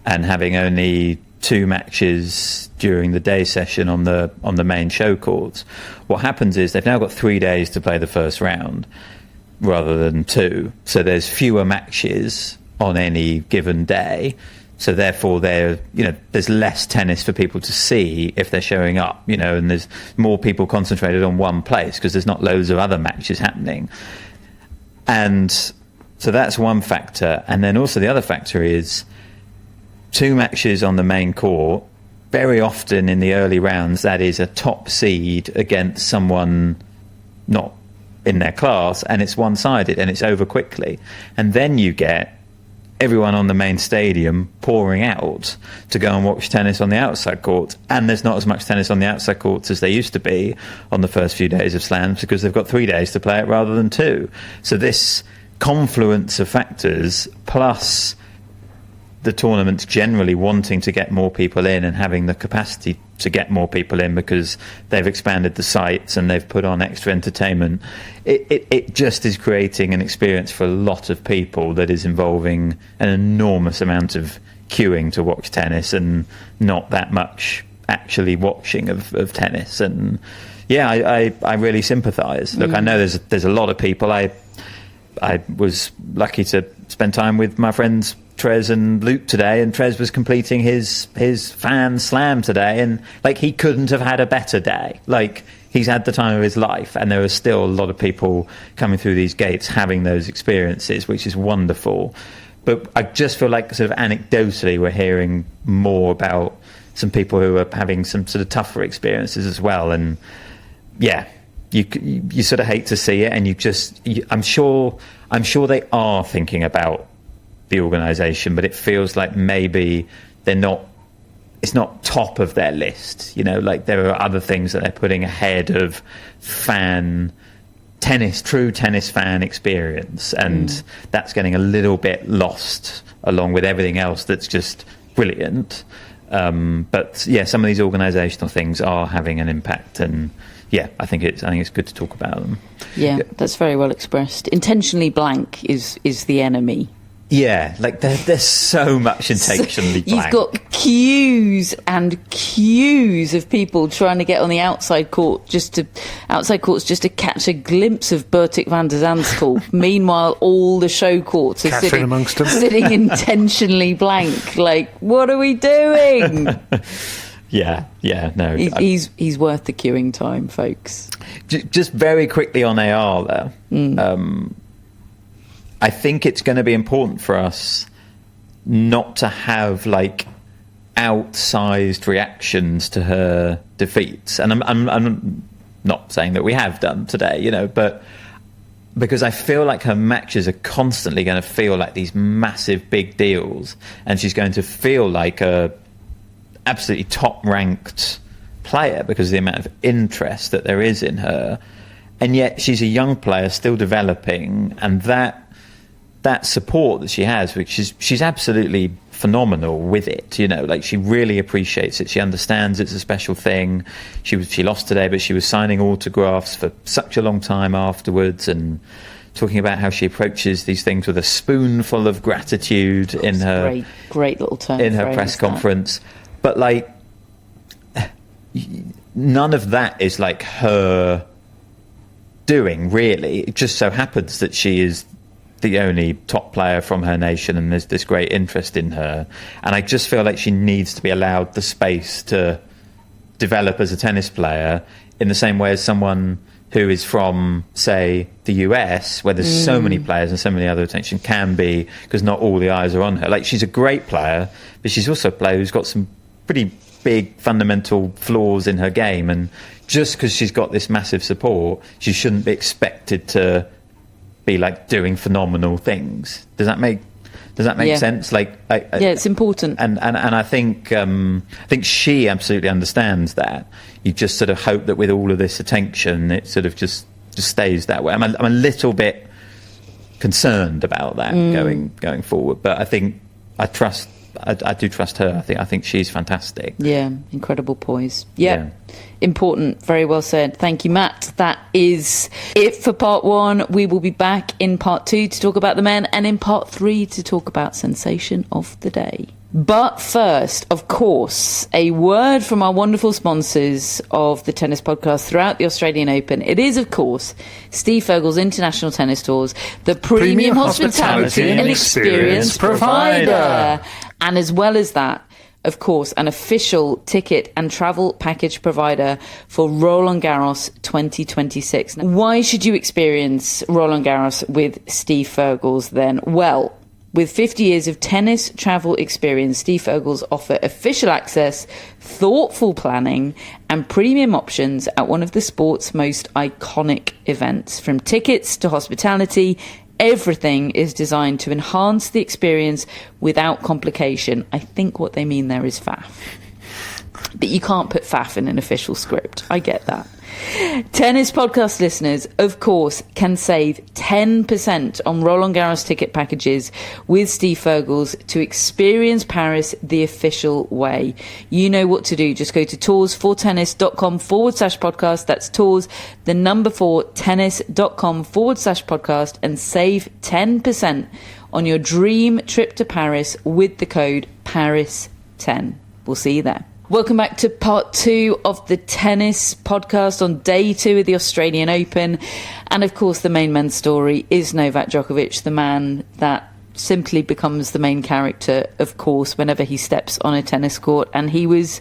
B: and having only 2 matches during the day session on the main show courts. What happens is they've now got 3 days to play the first round rather than 2. So there's fewer matches on any given day. So therefore, there's less tennis for people to see if they're showing up, and there's more people concentrated on one place because there's not loads of other matches happening. And so that's one factor. And then also the other factor is 2 matches on the main court. Very often in the early rounds, that is a top seed against someone not in their class, and it's one-sided and it's over quickly. And then you get everyone on the main stadium pouring out to go and watch tennis on the outside courts, and there's not as much tennis on the outside courts as there used to be on the first few days of slams because they've got 3 days to play it rather than 2. So this confluence of factors, plus the tournaments generally wanting to get more people in and having the capacity to get more people in because they've expanded the sites and they've put on extra entertainment, it just is creating an experience for a lot of people that is involving an enormous amount of queuing to watch tennis and not that much actually watching of tennis. And yeah, I really sympathise. Look, I know there's a lot of people. I was lucky to spend time with my friends Trez and Luke today, and Trez was completing his fan slam today, and he couldn't have had a better day. He's had the time of his life, and there are still a lot of people coming through these gates having those experiences, which is wonderful. But I just feel like sort of anecdotally we're hearing more about some people who are having some sort of tougher experiences as well. And yeah, you sort of hate to see it, and I'm sure they are thinking about the organisation, but it feels like maybe it's not top of their list. There are other things that they're putting ahead of true tennis fan experience, and that's getting a little bit lost along with everything else that's just brilliant. But yeah, some of these organisational things are having an impact, and yeah, I think it's good to talk about them.
A: Yeah, that's very well expressed. Intentionally blank is the enemy.
B: Yeah, there's so much intentionally blank.
A: You've got queues and queues of people trying to get on the outside courts just to catch a glimpse of Bertik van der Zandschulp. Meanwhile, all the show courts are sitting intentionally blank. What are we doing?
B: Yeah, no.
A: He's worth the queuing time, folks.
B: Just very quickly on Eala. I think it's going to be important for us not to have outsized reactions to her defeats, and I'm not saying that we have done today, but because I feel like her matches are constantly going to feel like these massive big deals, and she's going to feel like a absolutely top-ranked player because of the amount of interest that there is in her, and yet she's a young player still developing, and that support that she has, which she's absolutely phenomenal with it, she really appreciates it. She understands it's a special thing. She lost today, but she was signing autographs for such a long time afterwards and talking about how she approaches these things with a spoonful of gratitude in her
A: great little turn
B: in her press conference. But none of that is her doing, really. It just so happens that she is the only top player from her nation, and there's this great interest in her. And I just feel like she needs to be allowed the space to develop as a tennis player in the same way as someone who is from, say, the US, where there's so many players and so many other attention can be, because not all the eyes are on her. She's a great player, but she's also a player who's got some pretty big fundamental flaws in her game. And just because she's got this massive support, she shouldn't be expected to be doing phenomenal things. Does that make sense?
A: It's important.
B: And I think she absolutely understands that. You just sort of hope that with all of this attention, it sort of just stays that way. I'm a little bit concerned about that going forward, but I trust I do trust her. I think she's fantastic.
A: Yeah, incredible poise. Yeah. Important. Very well said. Thank you, Matt. That is it for part 1. We will be back in part 2 to talk about the men, and in part 3 to talk about sensation of the day. But first, of course, a word from our wonderful sponsors of the tennis podcast throughout the Australian Open. It is, of course, Steve Furgal's International Tennis Tours, the premium hospitality and experience provider. And as well as that, of course, an official ticket and travel package provider for Roland Garros 2026. Now, why should you experience Roland Garros with Steve Furgal's then? Well, with 50 years of tennis travel experience, Steve Furgal's offer official access, thoughtful planning, and premium options at one of the sport's most iconic events. From tickets to hospitality, everything is designed to enhance the experience without complication. I think what they mean there is faff. But you can't put faff in an official script. I get that. Tennis podcast listeners, of course, can save 10% on Roland Garros ticket packages with Steve Furgal's to experience Paris the official way. You know what to do. Just go to tours4tennis.com/podcast. That's tours, the number 4 tennis.com/podcast, and save 10% on your dream trip to Paris with the code PARIS10. We'll see you there. Welcome back to part 2 of the tennis podcast on day 2 of the Australian Open. And of course, the main men's story is Novak Djokovic, the man that simply becomes the main character, of course, whenever he steps on a tennis court. And he was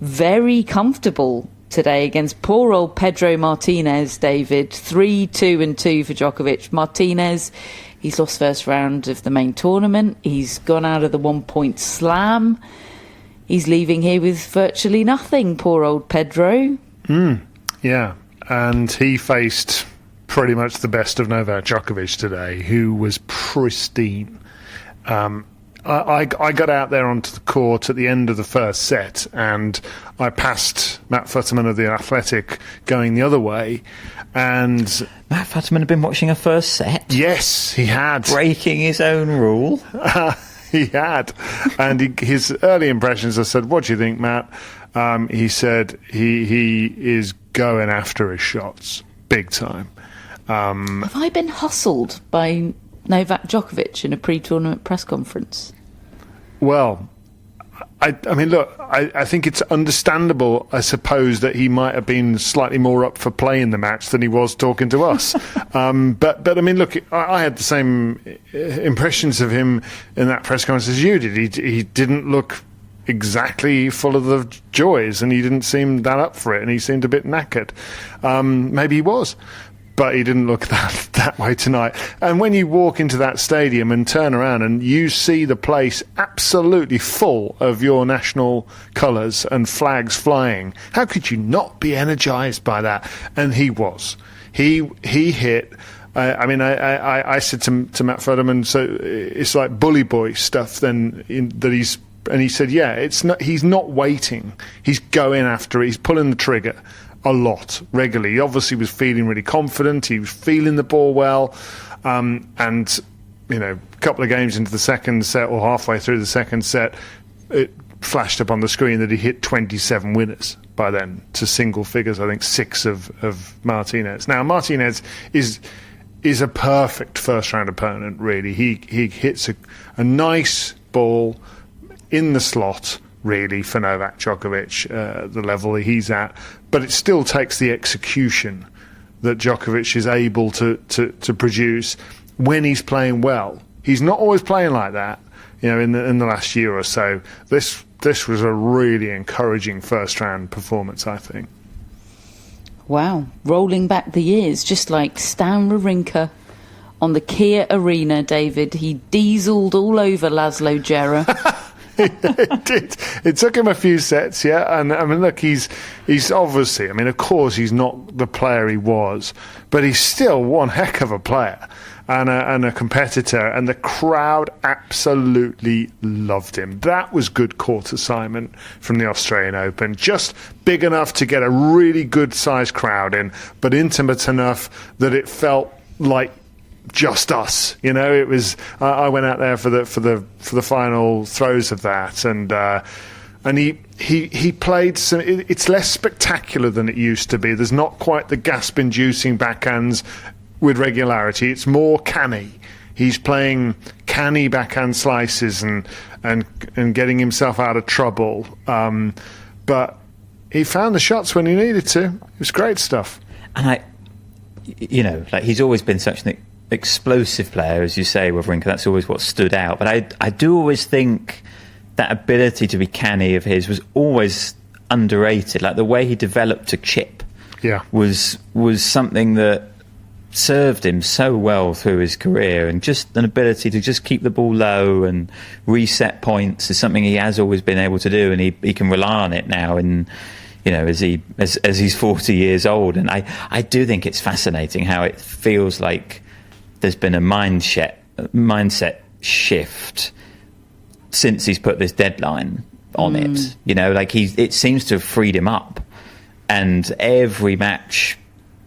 A: very comfortable today against poor old Pedro Martinez, David. 3-2-2 for Djokovic. Martinez, he's lost first round of the main tournament. He's gone out of the 1-point slam. He's leaving here with virtually nothing, poor old Pedro.
C: Yeah, and he faced pretty much the best of Novak Djokovic today, who was pristine. I got out there onto the court at the end of the first set, and I passed Matt Futterman of The Athletic going the other way. And
B: Matt Futterman had been watching a first set?
C: Yes, he had.
B: Breaking his own rule?
C: He had. And his early impressions, I said, what do you think, Matt? He said he is going after his shots big time.
A: Have I been hustled by Novak Djokovic in a pre-tournament press conference?
C: Well, I mean, look, I think it's understandable, I suppose, that he might have been slightly more up for play in the match than he was talking to us. But I mean, look, I had the same impressions of him in that press conference as you did. He didn't look exactly full of the joys, and he didn't seem that up for it, and he seemed a bit knackered. Maybe he was. But he didn't look that way tonight. And when you walk into that stadium and turn around and you see the place absolutely full of your national colours and flags flying, how could you not be energised by that? And he was. He hit. I said to Matt Futterman, so it's like bully boy stuff. And he said, yeah, it's not. He's not waiting. He's going after it. He's pulling the trigger a lot, regularly. He obviously was feeling really confident. He was feeling the ball well. And, you know, a couple of games into the second set, or halfway through the second set, it flashed up on the screen that he hit 27 winners by then to single figures, I think 6 of Martinez. Now, Martinez is a perfect first-round opponent, really. He hits a nice ball in the slot, really, for Novak Djokovic, the level he's at. But it still takes the execution that Djokovic is able to produce when he's playing well. He's not always playing like that, you know, in the last year or so. This was a really encouraging first-round performance, I think.
A: Wow. Rolling back the years, just like Stan Wawrinka on the Kia Arena, David. He dieseled all over Laszlo Djere.
C: It did. It took him a few sets, yeah. And I mean, look, he's obviously, I mean, of course, he's not the player he was, but he's still one heck of a player and a competitor. And the crowd absolutely loved him. That was good court assignment from the Australian Open. Just big enough to get a really good sized crowd in, but intimate enough that it felt like just us. It was. I went out there for the final throws of that, and he played some. It's less spectacular than it used to be. There's not quite the gasp-inducing backhands with regularity. It's more canny. He's playing canny backhand slices and getting himself out of trouble. But he found the shots when he needed to. It was great stuff.
B: And he's always been such an explosive player, as you say, Wawrinka. That's always what stood out. But I do always think that ability to be canny of his was always underrated. Like the way he developed a chip was something that served him so well through his career, and just an ability to just keep the ball low and reset points is something he has always been able to do, and he can rely on it now. And as he's 40 years old, and I do think it's fascinating how it feels like there's been a mindset shift since he's put this deadline on it. It seems to have freed him up, and every match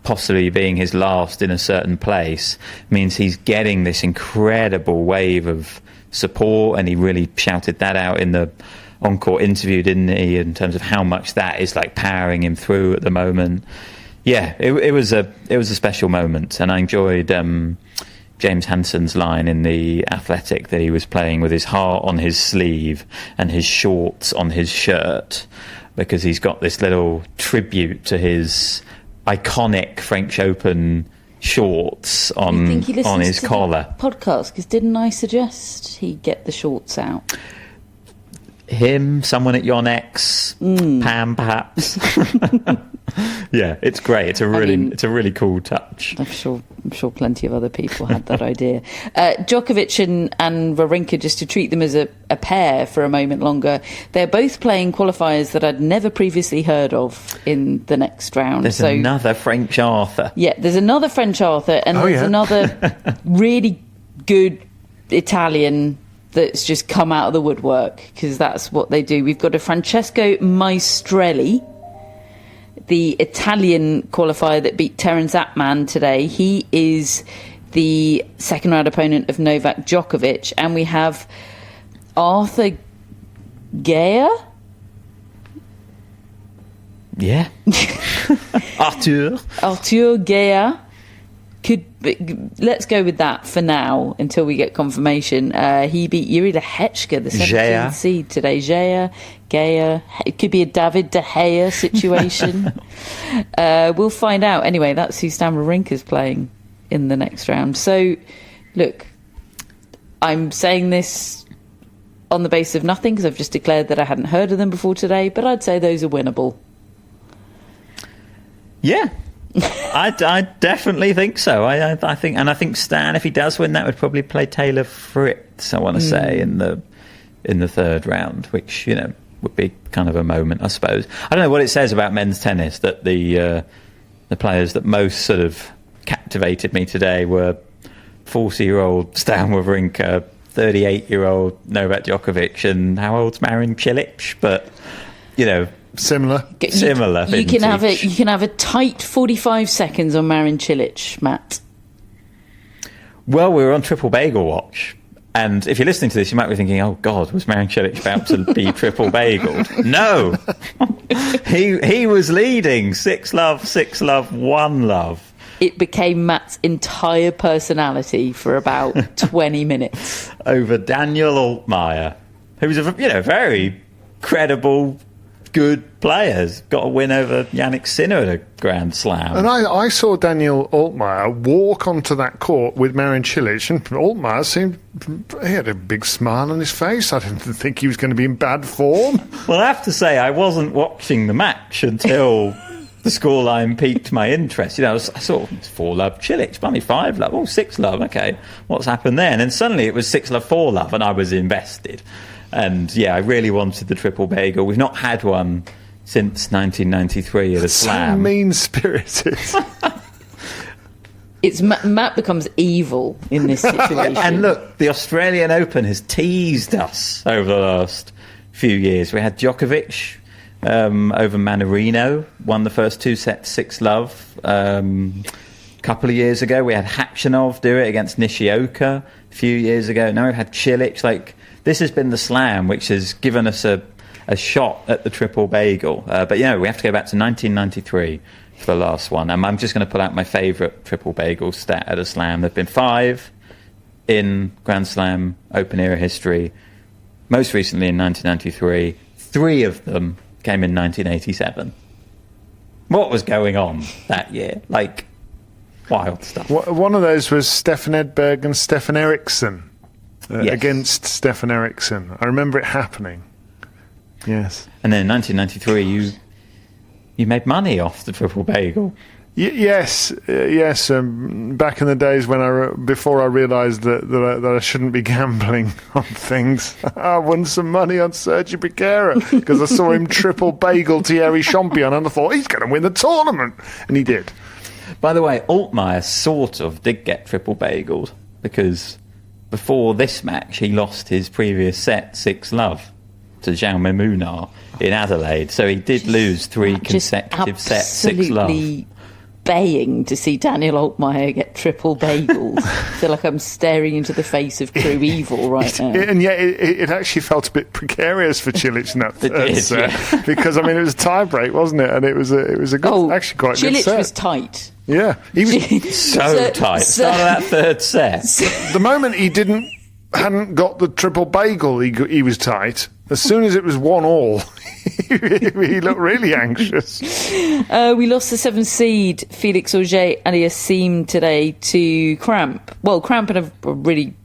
B: possibly being his last in a certain place means he's getting this incredible wave of support, and he really shouted that out in the on-court interview, didn't he, in terms of how much that is like powering him through at the moment. Yeah, it was a special moment, and I enjoyed James Hansen's line in The Athletic that he was playing with his heart on his sleeve and his shorts on his shirt, because he's got this little tribute to his iconic French Open shorts on his collar.
A: Podcast, because didn't I suggest he get the shorts out?
B: Him, someone at Yonex, Pam, perhaps. Yeah, it's great. It's a really cool touch.
A: I'm sure plenty of other people had that idea. Djokovic and Wawrinka, just to treat them as a pair for a moment longer, they're both playing qualifiers that I'd never previously heard of in the next round.
B: There's another French Arthur.
A: Yeah, there's another French Arthur, and there's another really good Italian that's just come out of the woodwork, because that's what they do. We've got a Francesco Maestrelli, the Italian qualifier that beat Terence Atman today. He is the second round opponent of Novak Djokovic. And we have Arthur Gaya.
B: Yeah.
A: Arthur Gaya. Let's go with that for now until we get confirmation. He beat Yuri Lehechka, the 17th seed today. Gaya. It could be a David De Gea situation. We'll find out. Anyway, that's who Stan Wawrinka's playing in the next round. So, look, I'm saying this on the basis of nothing, because I've just declared that I hadn't heard of them before today, but I'd say those are winnable.
B: Yeah. I definitely think so. I think Stan, if he does win, that would probably play Taylor Fritz, I want to say, in the third round, which would be kind of a moment, I suppose. I don't know what it says about men's tennis that the players that most sort of captivated me today were 40-year-old Stan Wawrinka, 38-year-old Novak Djokovic, and how old's Marin Cilic? But
C: similar.
A: You can have a tight 45 seconds on Marin Cilic, Matt.
B: Well, we were on Triple Bagel watch, and if you're listening to this, you might be thinking, "Oh God, was Marin Cilic about to be triple bageled?" No, he was leading 6-love, 6-love, 1-love.
A: It became Matt's entire personality for about 20 minutes
B: over Daniil Altmaier, who was a very credible, good players. Got a win over Yannick Sinner at a Grand Slam.
C: And I saw Daniil Altmaier walk onto that court with Marin Cilic, and Altmaier he had a big smile on his face. I didn't think he was going to be in bad form.
B: Well, I have to say, I wasn't watching the match until the scoreline piqued my interest. I saw 4-love Cilic, funny 5-love, 6-love, okay, what's happened there? And then suddenly it was 6-love, 4-love, and I was invested. And yeah, I really wanted the triple bagel. We've not had one since 1993 at a slam.
C: So mean-spirited.
A: Matt becomes evil in this situation.
B: And look, the Australian Open has teased us over the last few years. We had Djokovic over Mannarino, won the first 2 sets 6-love. a couple of years ago. We had Khachanov do it against Nishioka a few years ago. Now we've had Cilic. Like, this has been the slam which has given us a shot at the triple bagel. But, we have to go back to 1993 for the last one. I'm just going to pull out my favourite triple bagel stat at a slam. There have been 5 in Grand Slam Open era history. Most recently in 1993. 3 of them came in 1987. What was going on that year? Like, wild stuff.
C: One of those was Stefan Edberg and Stefan Eriksson against Stefan Eriksson. I remember it happening. Yes.
B: And then in 1993, you made money off the triple bagel.
C: Yes. Back in the days when before I realised that I shouldn't be gambling on things, I won some money on Sergio Piquera because I saw him triple bagel Thierry Champion and I thought he's going to win the tournament, and he did.
B: By the way, Altmaier sort of did get triple bageled because before this match he lost his previous set 6-love to Jaume Munar in Adelaide, so he did lose 3 consecutive sets 6-love.
A: Baying to see Daniil Altmaier get triple bagels. I feel like I'm staring into the face of true evil right now.
C: And yet it actually felt a bit precarious for Cilic in that third set. Because, it was a tie-break, wasn't it? And it was a good, actually quite
A: Cilic
C: good set.
A: Cilic was tight.
C: Yeah. He was
B: so tight. Start of that third set.
C: The moment he hadn't got the triple bagel, he was tight. As soon as it was 1-1, he looked really anxious.
A: We lost the 7th seed, Felix Auger-Aliassime, today to Cramp. Well, Cramp and a really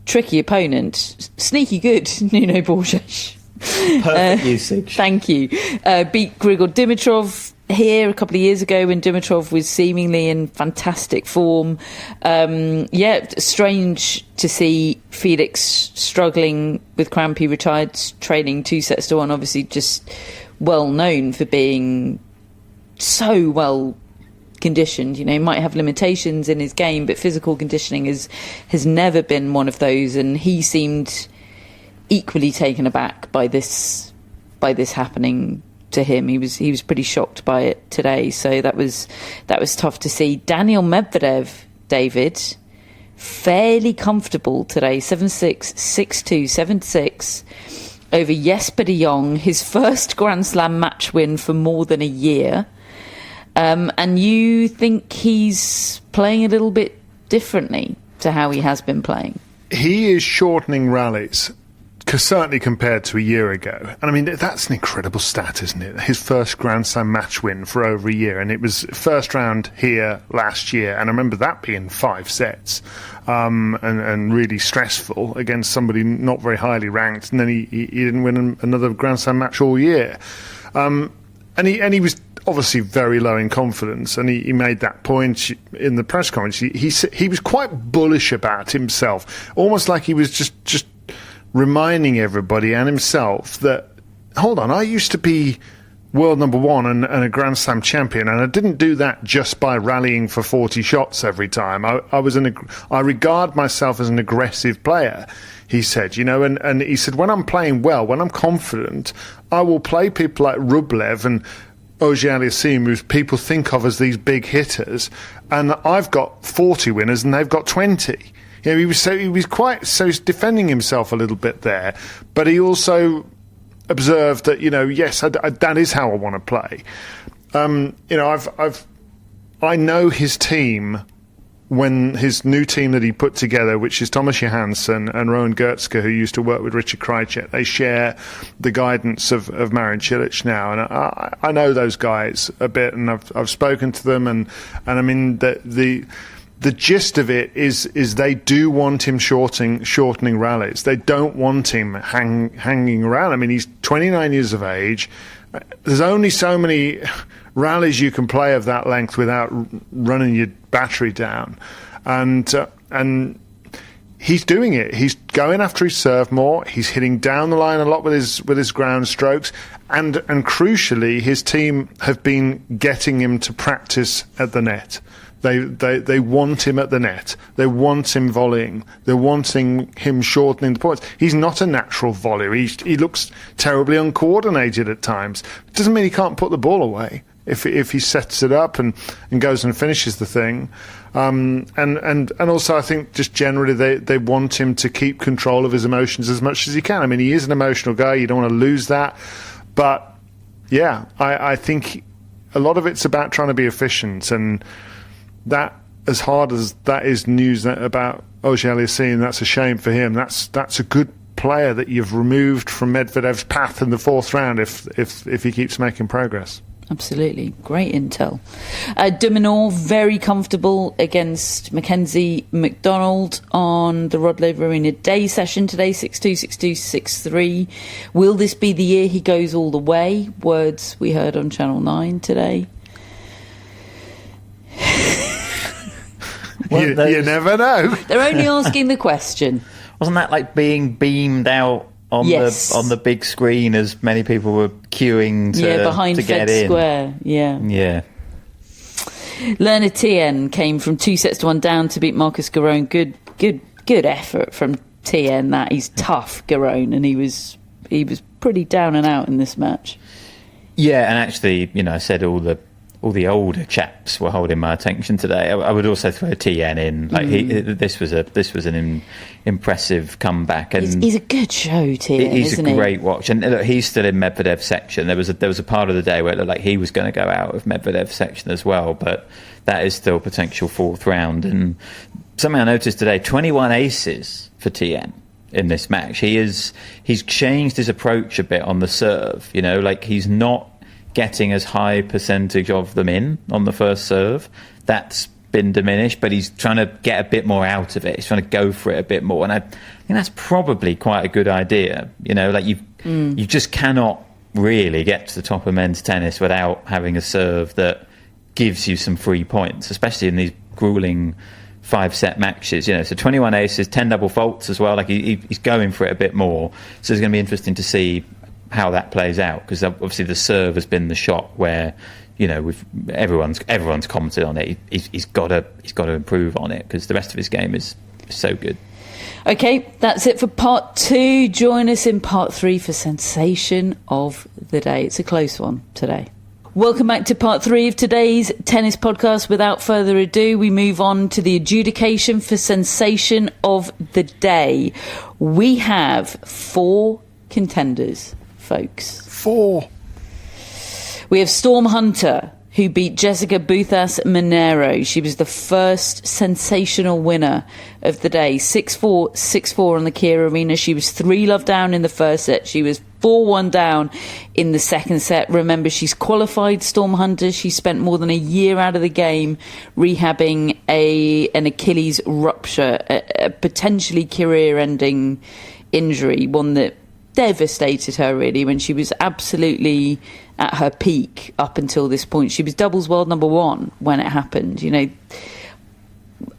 A: tricky opponent. Sneaky good, Nuno Borges.
B: Perfect usage.
A: Thank you. Beat Grigor Dimitrov here a couple of years ago when Dimitrov was seemingly in fantastic form. Strange to see Felix struggling with cramp. He retired training 2-1, obviously just well known for being so well conditioned. He might have limitations in his game, but physical conditioning has never been one of those, and he seemed equally taken aback by this happening to him. He was pretty shocked by it today, so that was tough to see. Daniil Medvedev, David, fairly comfortable today, 7-6, 6-2, 7-6 over Jesper de Jong, his first Grand Slam match win for more than a year. And you think he's playing a little bit differently to how he has been playing?
C: He is shortening rallies, certainly compared to a year ago. And that's an incredible stat, isn't it? His first Grand Slam match win for over a year. And it was first round here last year. And I remember that being 5 sets and really stressful against somebody not very highly ranked. And then he didn't win another Grand Slam match all year. And he was obviously very low in confidence, and he made that point in the press conference. He was quite bullish about himself, almost like he was just reminding everybody and himself that, hold on, I used to be world number 1 and a Grand Slam champion, and I didn't do that just by rallying for 40 shots every time. I regard myself as an aggressive player, he said, and he said, when I'm playing well, when I'm confident, I will play people like Rublev and Auger-Aliassime, who people think of as these big hitters, and I've got 40 winners and they've got 20. He's defending himself a little bit there, but he also observed that, yes, that is how I want to play. I know his team, when his new team that he put together, which is Thomas Johansson and Rowan Goetzke, who used to work with Richard Krejcik, they share the guidance of Marin Cilic now, and I know those guys a bit, and I've spoken to them, and the gist of it is they do want him shortening rallies. They don't want him hanging around. He's 29 years of age. There's only so many rallies you can play of that length without running your battery down, and he's doing it. He's going after his serve more. He's hitting down the line a lot with his ground strokes, and crucially, his team have been getting him to practice at the net. They want him at the net. They want him volleying. They're wanting him shortening the points. He's not a natural volleyer. He looks terribly uncoordinated at times. It doesn't mean he can't put the ball away. if he sets it up and goes and finishes the thing. And also I think just generally they want him to keep control of his emotions as much as he can. I mean, he is an emotional guy. You don't want to lose that. But yeah, I think a lot of it's about trying to be efficient, and that, as hard as that is news about Auger-Aliassime, that's a shame for him. That's a good player that you've removed from Medvedev's path in the fourth round if he keeps making progress.
A: Absolutely. Great intel. De Minaur, very comfortable against Mackenzie McDonald on the Rod Laver Arena day session today, 6-2, 6-2, 6-3. Will this be the year he goes all the way? Words we heard on Channel 9 today.
C: You never know.
A: They're only asking the question.
B: Wasn't that like being beamed out on the big screen as many people were queuing to get
A: Fed
B: in?
A: Square. Yeah. Learner Tien came from 2-1 down to beat Marcus Garone. Good effort from Tien. That he's tough, Garone, and he was pretty down and out in this match. Yeah,
B: and actually, I said all the older chaps were holding my attention today. I would also throw Tien in. Like this was an impressive comeback, and
A: he's a good show. Tien,
B: he's a great watch. And look, he's still in Medvedev's section. There was a part of the day where it looked like he was going to go out of Medvedev's section as well, but that is still potential fourth round. And something I noticed today: 21 aces for Tien in this match. He's changed his approach a bit on the serve. Like he's not getting as high percentage of them in on the first serve. That's been diminished, but he's trying to get a bit more out of it. He's trying to go for it a bit more, and I think that's probably quite a good idea. Like you just cannot really get to the top of men's tennis without having a serve that gives you some free points, especially in these grueling 5-set matches. So 21 aces, 10 double faults as well. Like he's going for it a bit more. So it's going to be interesting to see how that plays out, because obviously the serve has been the shot where everyone's commented on it. He's got to improve on it, because the rest of his game is so good. Okay, that's it for part 2. Join us in part 3 for Sensation of the Day. It's a close one today. Welcome back to part 3 of today's tennis podcast. Without further ado, we move on to the adjudication for Sensation of the Day. We have 4 contenders, folks.
C: 4.
A: We have Storm Hunter, who beat Jessica Buthas Monero. She was the first sensational winner of the day. 6-4, 6-4 on the Kia Arena. She was 3-love down in the first set. She was 4-1 down in the second set. Remember, she's qualified, Storm Hunter. She spent more than a year out of the game rehabbing an Achilles rupture, a potentially career-ending injury, one that devastated her really when she was absolutely at her peak up until this point. She was doubles world number 1 when it happened.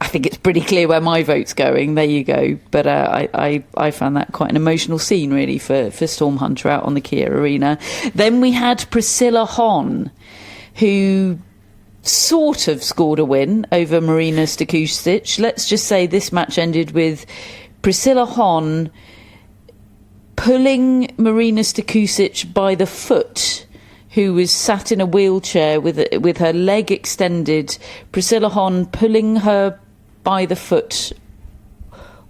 A: I think it's pretty clear where my vote's going. There you go. But I found that quite an emotional scene really for Storm Hunter out on the Kia Arena. Then we had Priscilla Hon, who sort of scored a win over Marina Stikusic. Let's just say this match ended with Priscilla Hon pulling Marina Stikusic by the foot, who was sat in a wheelchair with her leg extended. Priscilla Hon pulling her by the foot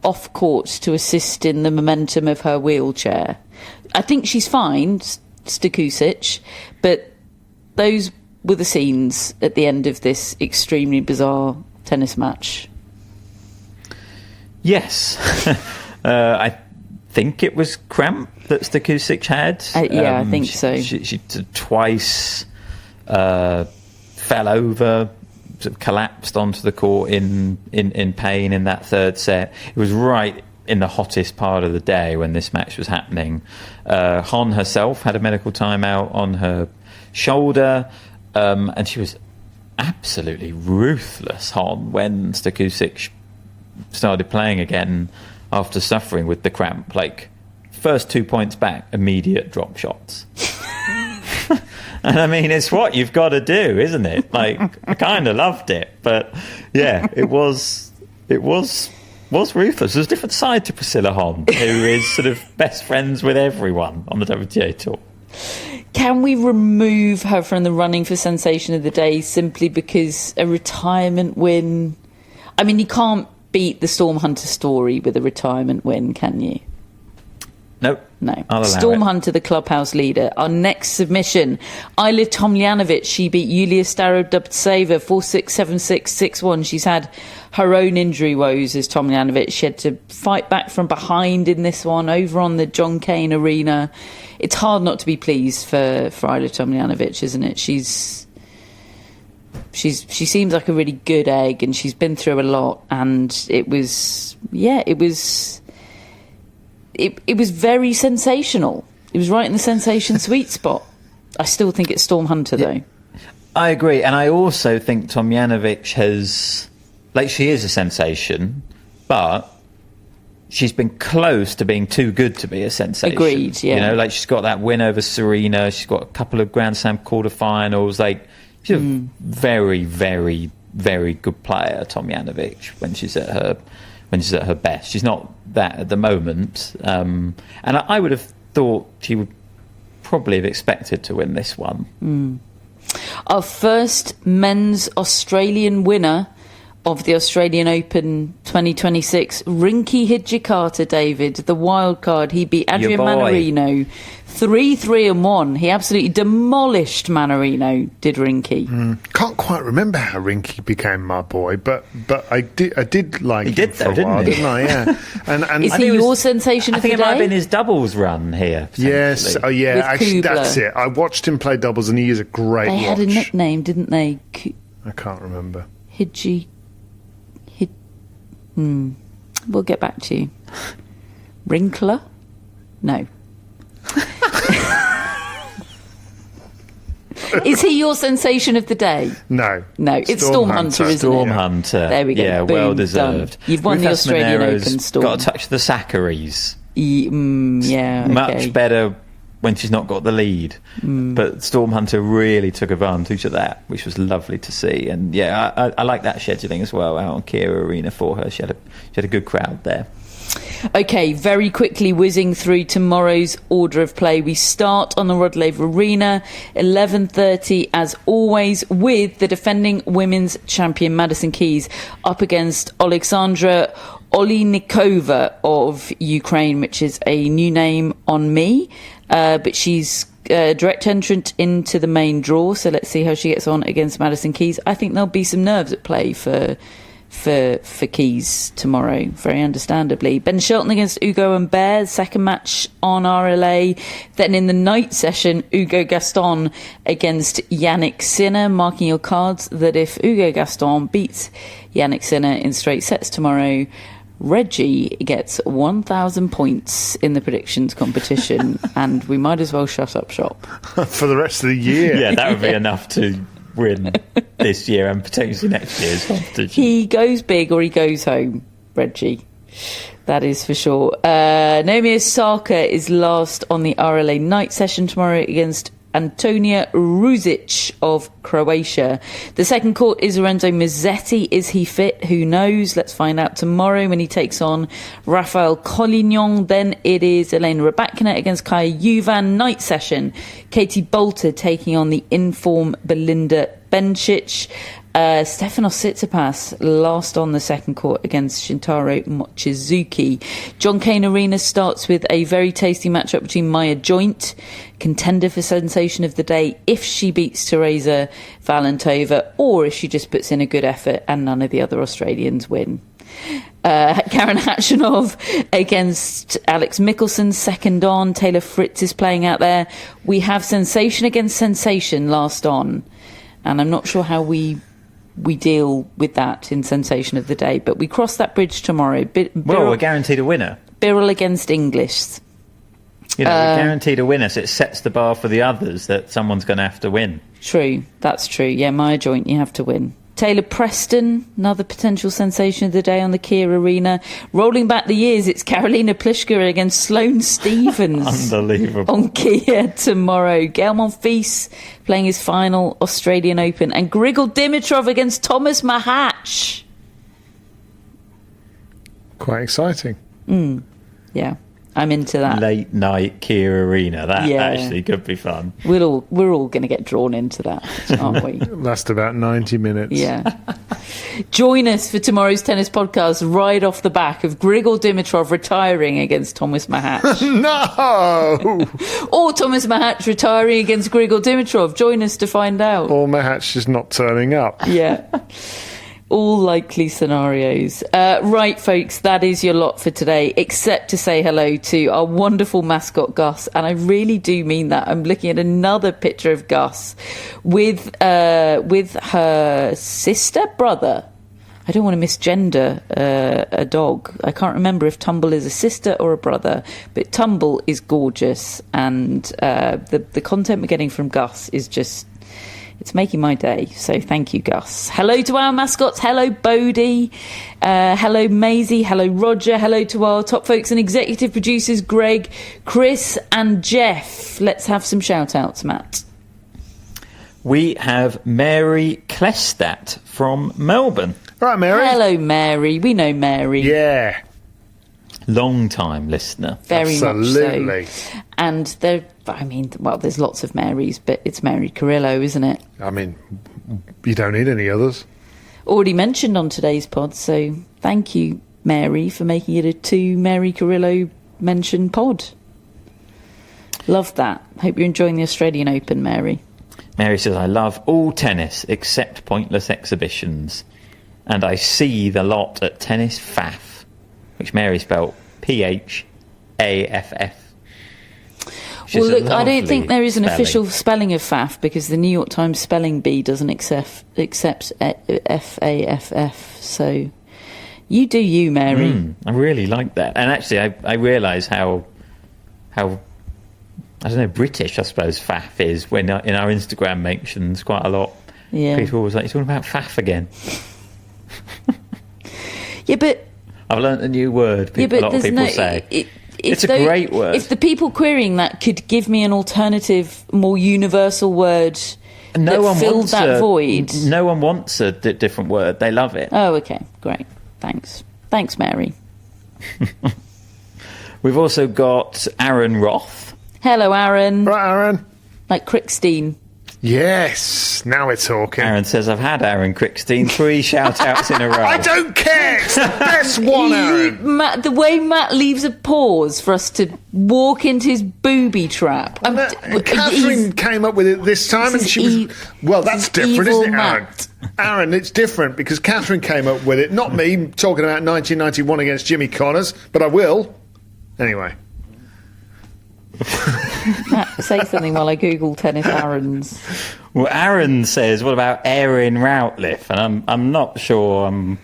A: off court to assist in the momentum of her wheelchair. I think she's fine, Stikusic, but those were the scenes at the end of this extremely bizarre tennis match.
B: Yes. I think it was cramp that Stikusic had.
A: I think so.
B: She twice fell over, sort of collapsed onto the court in pain in that third set. It was right in the hottest part of the day when this match was happening. Hon herself had a medical timeout on her shoulder, and she was absolutely ruthless, Hon, when Stikusic started playing again after suffering with the cramp. Like, first 2 points back, immediate drop shots. And I mean, it's what you've got to do, isn't it? Like, I kind of loved it, but yeah, it was ruthless. There's a different side to Priscilla Hon, who is sort of best friends with everyone on the WTA tour.
A: Can we remove her from the running for sensation of the day simply because a retirement win? I mean, you can't beat the Storm Hunter story with a retirement win, can you?
B: Nope.
A: No.
B: I'll allow
A: Storm
B: it.
A: Hunter, the clubhouse leader. Our next submission, Iga Tomljanovic. She beat Yulia Starodubtseva 4-6, 7-6, 6-1. She's had her own injury woes as Tomljanovic. She had to fight back from behind in this one over on the John Cain Arena. It's hard not to be pleased for Iga Tomljanovic, isn't it? She seems like a really good egg, and she's been through a lot. And it was very sensational. It was right in the sensation sweet spot. I still think it's Storm Hunter, though.
B: I agree. And I also think Tomljanovic she is a sensation, but she's been close to being too good to be a sensation.
A: Agreed, yeah.
B: She's got that win over Serena. She's got a couple of Grand Slam quarterfinals. She's a very, very, very good player, Tomljanovic, when she's at her best. She's not that at the moment. And I would have thought she would probably have expected to win this one.
A: Our first men's Australian winner of the Australian Open 2026, Rinky Hijikata, David, the wild card. He beat Adrian Mannarino 3-3-1. He absolutely demolished Mannarino, did Rinky.
C: Can't quite remember how Rinky became my boy, but I did like
B: he
C: him
B: did,
C: for
B: though,
C: a while,
B: didn't he?
C: I? Yeah. And
A: Is he your sensation
B: I
A: of the
B: think
A: day?
B: it might have been his doubles run here.
C: yes, yeah,
A: With
C: actually,
A: Kubler.
C: that's it. I watched him play doubles, and he is a great
A: They
C: watch.
A: had a nickname, didn't they?
C: I can't remember.
A: We'll get back to you. Wrinkler? No. Is he your sensation of the day?
C: No.
A: It's Storm Hunter, isn't
B: Storm
A: it?
B: Hunter.
A: There we go.
B: Yeah,
A: Boom,
B: well deserved.
A: done. You've won the
B: Rufus
A: Australian
B: Monero's
A: Open, Storm.
B: got a touch of the Saccharies.
A: Yeah, okay.
B: Much better when she's not got the lead. But Storm Hunter really took advantage of that, which was lovely to see. And yeah, I like that scheduling as well out on Kia Arena for her. She had a good crowd there.
A: Okay, very quickly whizzing through tomorrow's order of play. We start on the Rod Laver Arena, 11:30 as always, with the defending women's champion Madison Keys up against Alexandra Oleinikova of Ukraine, which is a new name on me, but she's direct entrant into the main draw, so let's see how she gets on against Madison Keys. I think there'll be some nerves at play for Keys tomorrow, very understandably. Ben Shelton against Hugo Humbert, second match on RLA. Then in the night session, Hugo Gaston against Yannick Sinner, marking your cards that if Hugo Gaston beats Yannick Sinner in straight sets tomorrow, Reggie gets 1,000 points in the predictions competition, and we might as well shut up shop.
C: For the rest of the year.
B: Yeah, that would be enough to win this year and potentially next year's competition.
A: He goes big or he goes home, Reggie. That is for sure. Naomi Osaka is last on the RLA night session tomorrow against Antonia Ruzic of Croatia. The second court is Lorenzo Mazzetti. Is he fit? Who knows? Let's find out tomorrow when he takes on Rafael Collignon. Then it is Elena Rybakina against Kaya Juvan. Night session, Katie Bolter taking on the in-form Belinda Bencic. Stefanos Tsitsipas last on the second court against Shintaro Mochizuki. John Cain Arena starts with a very tasty matchup between Maya Joint, contender for sensation of the day if she beats Teresa Valentova, or if she just puts in a good effort and none of the other Australians win. Karen Khachanov against Alex Mickelson, second on. Taylor Fritz is playing out there. We have sensation against sensation last on, and I'm not sure how we deal with that in sensation of the day, but we cross that bridge tomorrow.
B: We're guaranteed a winner.
A: Birrell against Inglis.
B: We're guaranteed a winner, so it sets the bar for the others that someone's going to have to win.
A: True, that's true. Yeah, Maya Joint, you have to win. Taylor Preston, another potential sensation of the day on the Kia Arena. Rolling back the years, it's Karolina Pliskova against Sloane Stephens.
B: Unbelievable.
A: On Kia tomorrow. Gael Monfils playing his final Australian Open. And Grigor Dimitrov against Thomas Mahatch.
C: Quite exciting.
A: Yeah. I'm into that.
B: Late night Kia Arena. That actually could be fun.
A: We're all going to get drawn into that, aren't we?
C: Last about 90 minutes.
A: Yeah. Join us for tomorrow's tennis podcast right off the back of Grigor Dimitrov retiring against Thomas Mahatch.
C: No!
A: Or Thomas Mahatch retiring against Grigor Dimitrov. Join us to find out.
C: Or Mahatch just not turning up.
A: Yeah. All likely scenarios. Right, folks, that is your lot for today, except to say hello to our wonderful mascot, Gus. And I really do mean that. I'm looking at another picture of Gus with her brother. I don't want to misgender a dog. I can't remember if Tumble is a sister or a brother, but Tumble is gorgeous. And the content we're getting from Gus is just... it's making my day, so thank you, Gus. Hello to our mascots. Hello, Bodie. Hello, Maisie. Hello, Roger. Hello to our top folks and executive producers, Greg, Chris and Jeff. Let's have some shout-outs, Matt.
B: We have Mary Klestat from Melbourne.
C: Right, Mary.
A: Hello, Mary. We know Mary.
C: Yeah.
B: Long-time listener.
A: Very
C: Absolutely.
A: much so. And there's lots of Marys, but it's Mary Carrillo, isn't it?
C: I mean, you don't need any others.
A: Already mentioned on today's pod, so thank you, Mary, for making it a 2 Mary Carrillo mention pod. Love that. Hope you're enjoying the Australian Open, Mary.
B: Mary says, I love all tennis except pointless exhibitions. And I see the lot at Tennis Faff, which Mary spelled Phaff.
A: Well, look, I don't think there is an official spelling of faff because the New York Times spelling bee doesn't accept F-A-F-F. So you do you, Mary.
B: I really like that. And actually, I realise how I don't know, British, I suppose, faff is when in our Instagram mentions quite a lot.
A: Yeah.
B: People always like, you're talking about faff again.
A: Yeah, but...
B: I've learnt a new word. A lot of people say. It's a great word.
A: If the people querying that could give me an alternative, more universal word that filled that void.
B: No one wants a different word. They love it.
A: Oh, okay. Great. Thanks. Thanks, Mary.
B: We've also got Aaron Roth.
A: Hello, Aaron.
C: Right, Aaron.
A: Like Crickstein.
C: Yes, now we're talking.
B: Aaron says, I've had Aaron Crickstein 3 shout-outs in a row.
C: I don't care! It's the best one, Aaron!
A: Matt, the way Matt leaves a pause for us to walk into his booby trap.
C: Catherine came up with it this time, and she was... Well, that's different, isn't it, Aaron? Aaron, it's different, because Catherine came up with it, not me talking about 1991 against Jimmy Connors, but I will. Anyway.
A: Matt, say something while I Google tennis Aarons.
B: Well, Aaron says, what about Erin Routliffe? And I'm not sure. I'm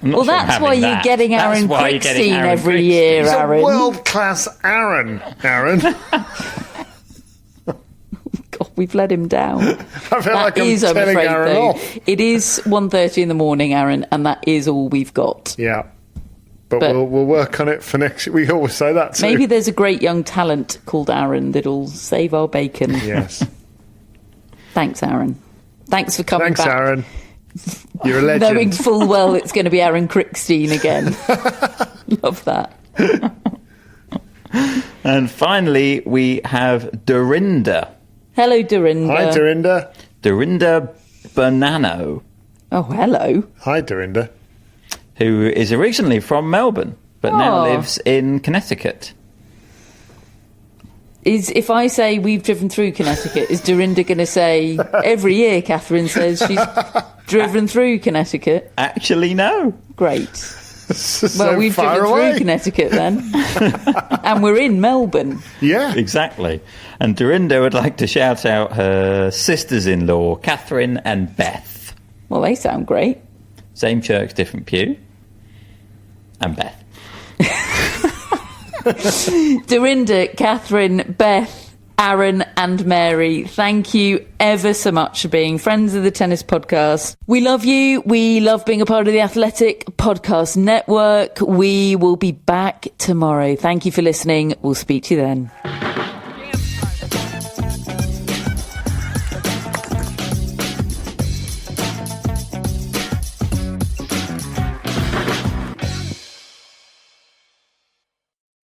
B: not
A: well,
B: sure
A: that's why you're getting Aaron Crickstein every year,
C: He's
A: Aaron.
C: a world-class Aaron.
A: God, we've let him down.
C: I feel like I'm telling Aaron off.
A: It is 1:30 in the morning, Aaron, and that is all we've got.
C: Yeah. But we'll work on it for next... We always say that too.
A: Maybe there's a great young talent called Aaron that'll save our bacon.
C: Yes.
A: Thanks, Aaron. Thanks for coming back.
C: Thanks, Aaron. You're a legend.
A: Knowing full well it's going to be Aaron Crickstein again. Love that.
B: And finally, we have Dorinda.
A: Hello, Dorinda.
C: Hi, Dorinda.
B: Dorinda Bonanno.
A: Oh, hello.
C: Hi, Dorinda.
B: Who is originally from Melbourne, but now lives in Connecticut.
A: If I say we've driven through Connecticut, is Dorinda going to say, every year Catherine says she's driven through Connecticut?
B: Actually, no.
A: Great.
C: So
A: we've driven through Connecticut then. And we're in Melbourne.
C: Yeah.
B: Exactly. And Dorinda would like to shout out her sisters-in-law, Catherine and Beth.
A: Well, they sound great.
B: Same church, different pew. And Beth.
A: Dorinda, Catherine, Beth, Aaron and Mary, thank you ever so much for being friends of the Tennis Podcast. We love you. We love being a part of the Athletic Podcast Network. We will be back tomorrow. Thank you for listening. We'll speak to you then.